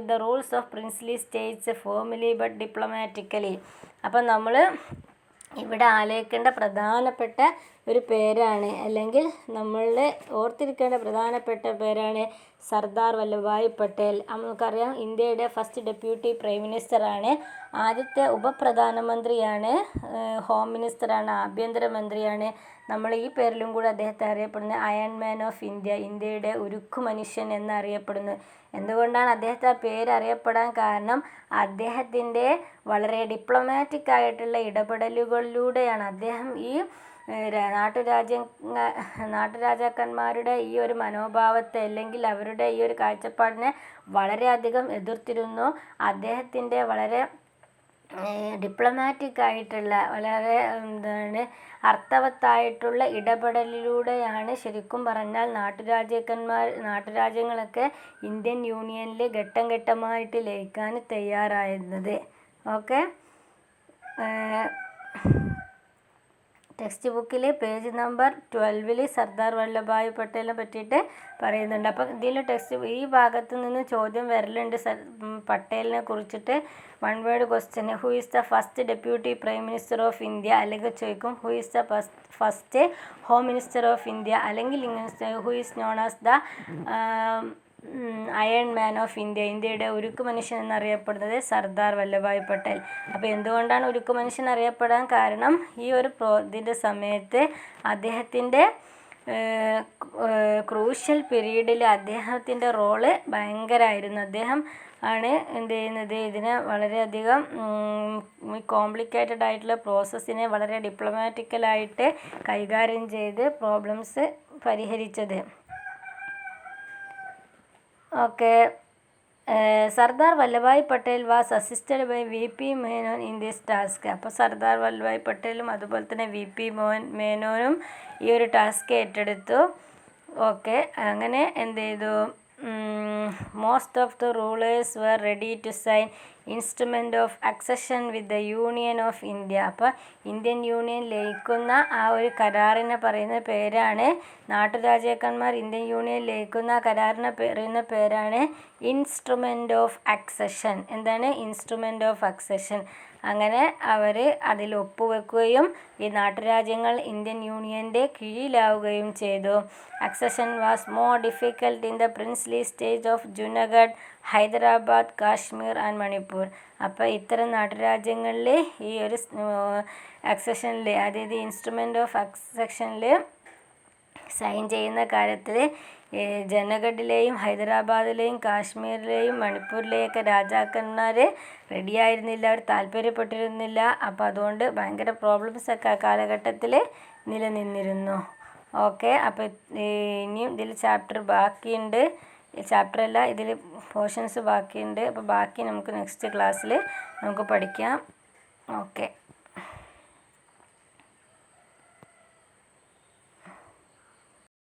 the rules of princely states formally but diplomatically. അപ്പം നമ്മൾ ഇവിടെ ആലോചിക്കേണ്ട പ്രധാനപ്പെട്ട ഒരു പേരാണ്, അല്ലെങ്കിൽ നമ്മളുടെ ഓർത്തിരിക്കേണ്ട പ്രധാനപ്പെട്ട പേരാണ് സർദാർ വല്ലഭായ് പട്ടേൽ. നമുക്കറിയാം ഇന്ത്യയുടെ ഫസ്റ്റ് ഡെപ്യൂട്ടി പ്രൈം മിനിസ്റ്ററാണ്, ആദ്യത്തെ ഉപപ്രധാനമന്ത്രിയാണ്, ഹോം മിനിസ്റ്ററാണ്, ആഭ്യന്തരമന്ത്രിയാണ്. നമ്മൾ ഈ പേരിലും കൂടി അദ്ദേഹത്തെ അറിയപ്പെടുന്നത് അയൺ മാൻ ഓഫ് ഇന്ത്യ, ഇന്ത്യയുടെ ഉരുക്കു മനുഷ്യൻ എന്നറിയപ്പെടുന്നു. എന്തുകൊണ്ടാണ് അദ്ദേഹത്തെ ആ പേര് അറിയപ്പെടാൻ കാരണം? അദ്ദേഹത്തിൻ്റെ വളരെ ഡിപ്ലോമാറ്റിക് ആയിട്ടുള്ള ഇടപെടലുകളിലൂടെയാണ് അദ്ദേഹം ഈ നാട്ടുരാജാക്കന്മാരുടെ ഈ ഒരു മനോഭാവത്തെ, അല്ലെങ്കിൽ അവരുടെ ഈ ഒരു കാഴ്ചപ്പാടിനെ വളരെയധികം എതിർത്തിരുന്നു. അദ്ദേഹത്തിൻ്റെ വളരെ ഡിപ്ലോമാറ്റിക് ആയിട്ടുള്ള, വളരെ അർത്ഥവത്തായിട്ടുള്ള ഇടപെടലിലൂടെയാണ് ശരിക്കും പറഞ്ഞാൽ നാട്ടുരാജ്യങ്ങളൊക്കെ ഇന്ത്യൻ യൂണിയനിൽ ഘട്ടം ഘട്ടമായിട്ട് ലയിക്കാൻ തയ്യാറായിരുന്നത്. ഓക്കെ, ടെക്സ്റ്റ് ബുക്കിൽ പേജ് നമ്പർ 12 സർദാർ വല്ലഭായ് പട്ടേലിനെ പറ്റിയിട്ട് പറയുന്നുണ്ട്. അപ്പം ഈ ഭാഗത്ത് നിന്ന് ചോദ്യം വരലുണ്ട് പട്ടേലിനെ കുറിച്ചിട്ട്. 1 word question, who is the first deputy prime minister of India, അല്ലെങ്കിൽ ചോദിക്കും who is the first home minister of India, അല്ലെങ്കിൽ who is known as the iron man of India, ഇന്ത്യയുടെ ഉരുക്കു മനുഷ്യൻ എന്നറിയപ്പെടുന്നത് സർദാർ വല്ലഭായ് പട്ടേൽ. അപ്പോൾ എന്തുകൊണ്ടാണ് ഉരുക്കു മനുഷ്യൻ അറിയപ്പെടാൻ കാരണം? ഈ ഒരു ഇതിൻ്റെ സമയത്ത് അദ്ദേഹത്തിൻ്റെ ക്രൂഷ്യൽ പീരീഡിൽ അദ്ദേഹത്തിൻ്റെ റോള് ഭയങ്കരമായിരുന്നു. അദ്ദേഹം ആണ് എന്ത് ചെയ്യുന്നത്, ഇതിനെ വളരെയധികം കോംപ്ലിക്കേറ്റഡ് ആയിട്ടുള്ള പ്രോസസ്സിനെ വളരെ ഡിപ്ലോമാറ്റിക്കലായിട്ട് കൈകാര്യം ചെയ്ത് പ്രോബ്ലംസ് പരിഹരിച്ചത്. Okay, Sardar Vallabhbhai Patel was assisted by VP Menon in this task. അപ്പോൾ സർദാർ വല്ലഭായ് പട്ടേലും അതുപോലെ തന്നെ VP മേനോനും ഈ ഒരു ടാസ്ക് ഏറ്റെടുത്തു. ഓക്കെ, അങ്ങനെ എന്ത് ചെയ്തു, most of the rulers were ready to sign instrument of accession with the union of India. അപ്പോൾ ഇന്ത്യൻ യൂണിയൻ ലയിക്കുന്ന ആ ഒരു കരാറിനെ പറയുന്ന പേരാണ്, നാട്ടുരാജാക്കന്മാർ ഇന്ത്യൻ യൂണിയൻ ലയിക്കുന്ന കരാറിനെ പറയുന്ന പേരാണ് ഇൻസ്ട്രുമെൻ്റ് ഓഫ് അക്സഷൻ. എന്താണ് ഇൻസ്ട്രുമെൻ്റ് ഓഫ് അക്സഷൻ? അങ്ങനെ അവർ അതിൽ ഒപ്പുവെക്കുകയും ഈ നാട്ടുരാജ്യങ്ങൾ ഇന്ത്യൻ യൂണിയൻ്റെ കീഴിലാവുകയും ചെയ്തു. Accession was more difficult in the princely state of Junagadh, Hyderabad, Kashmir and Manipur. അപ്പോൾ ഇത്തരം നാട്ടുരാജ്യങ്ങളിൽ ഈ ഒരു അക്സഷനിൽ, അതായത് ഇൻസ്ട്രുമെൻ്റ് ഓഫ് അക്സഷനിൽ സൈൻ ചെയ്യുന്ന കാര്യത്തിൽ ജനഗഡിലെയും ഹൈദരാബാദിലെയും കാശ്മീരിലെയും മണിപ്പൂരിലെയൊക്കെ രാജാക്കന്മാർ റെഡിയായിരുന്നില്ല, അവർ താല്പര്യപ്പെട്ടിരുന്നില്ല. അപ്പോൾ അതുകൊണ്ട് ഭയങ്കര പ്രോബ്ലംസൊക്കെ ആ കാലഘട്ടത്തിൽ നിലനിന്നിരുന്നു. ഓക്കെ, അപ്പോൾ ഇനിയും ഇതിൽ ചാപ്റ്റർ ബാക്കിയുണ്ട്, ചാപ്റ്ററല്ല ഇതിൽ പോർഷൻസ് ബാക്കിയുണ്ട്. അപ്പോൾ ബാക്കി നമുക്ക് നെക്സ്റ്റ് ക്ലാസ്സിൽ നമുക്ക് പഠിക്കാം. ഓക്കെ.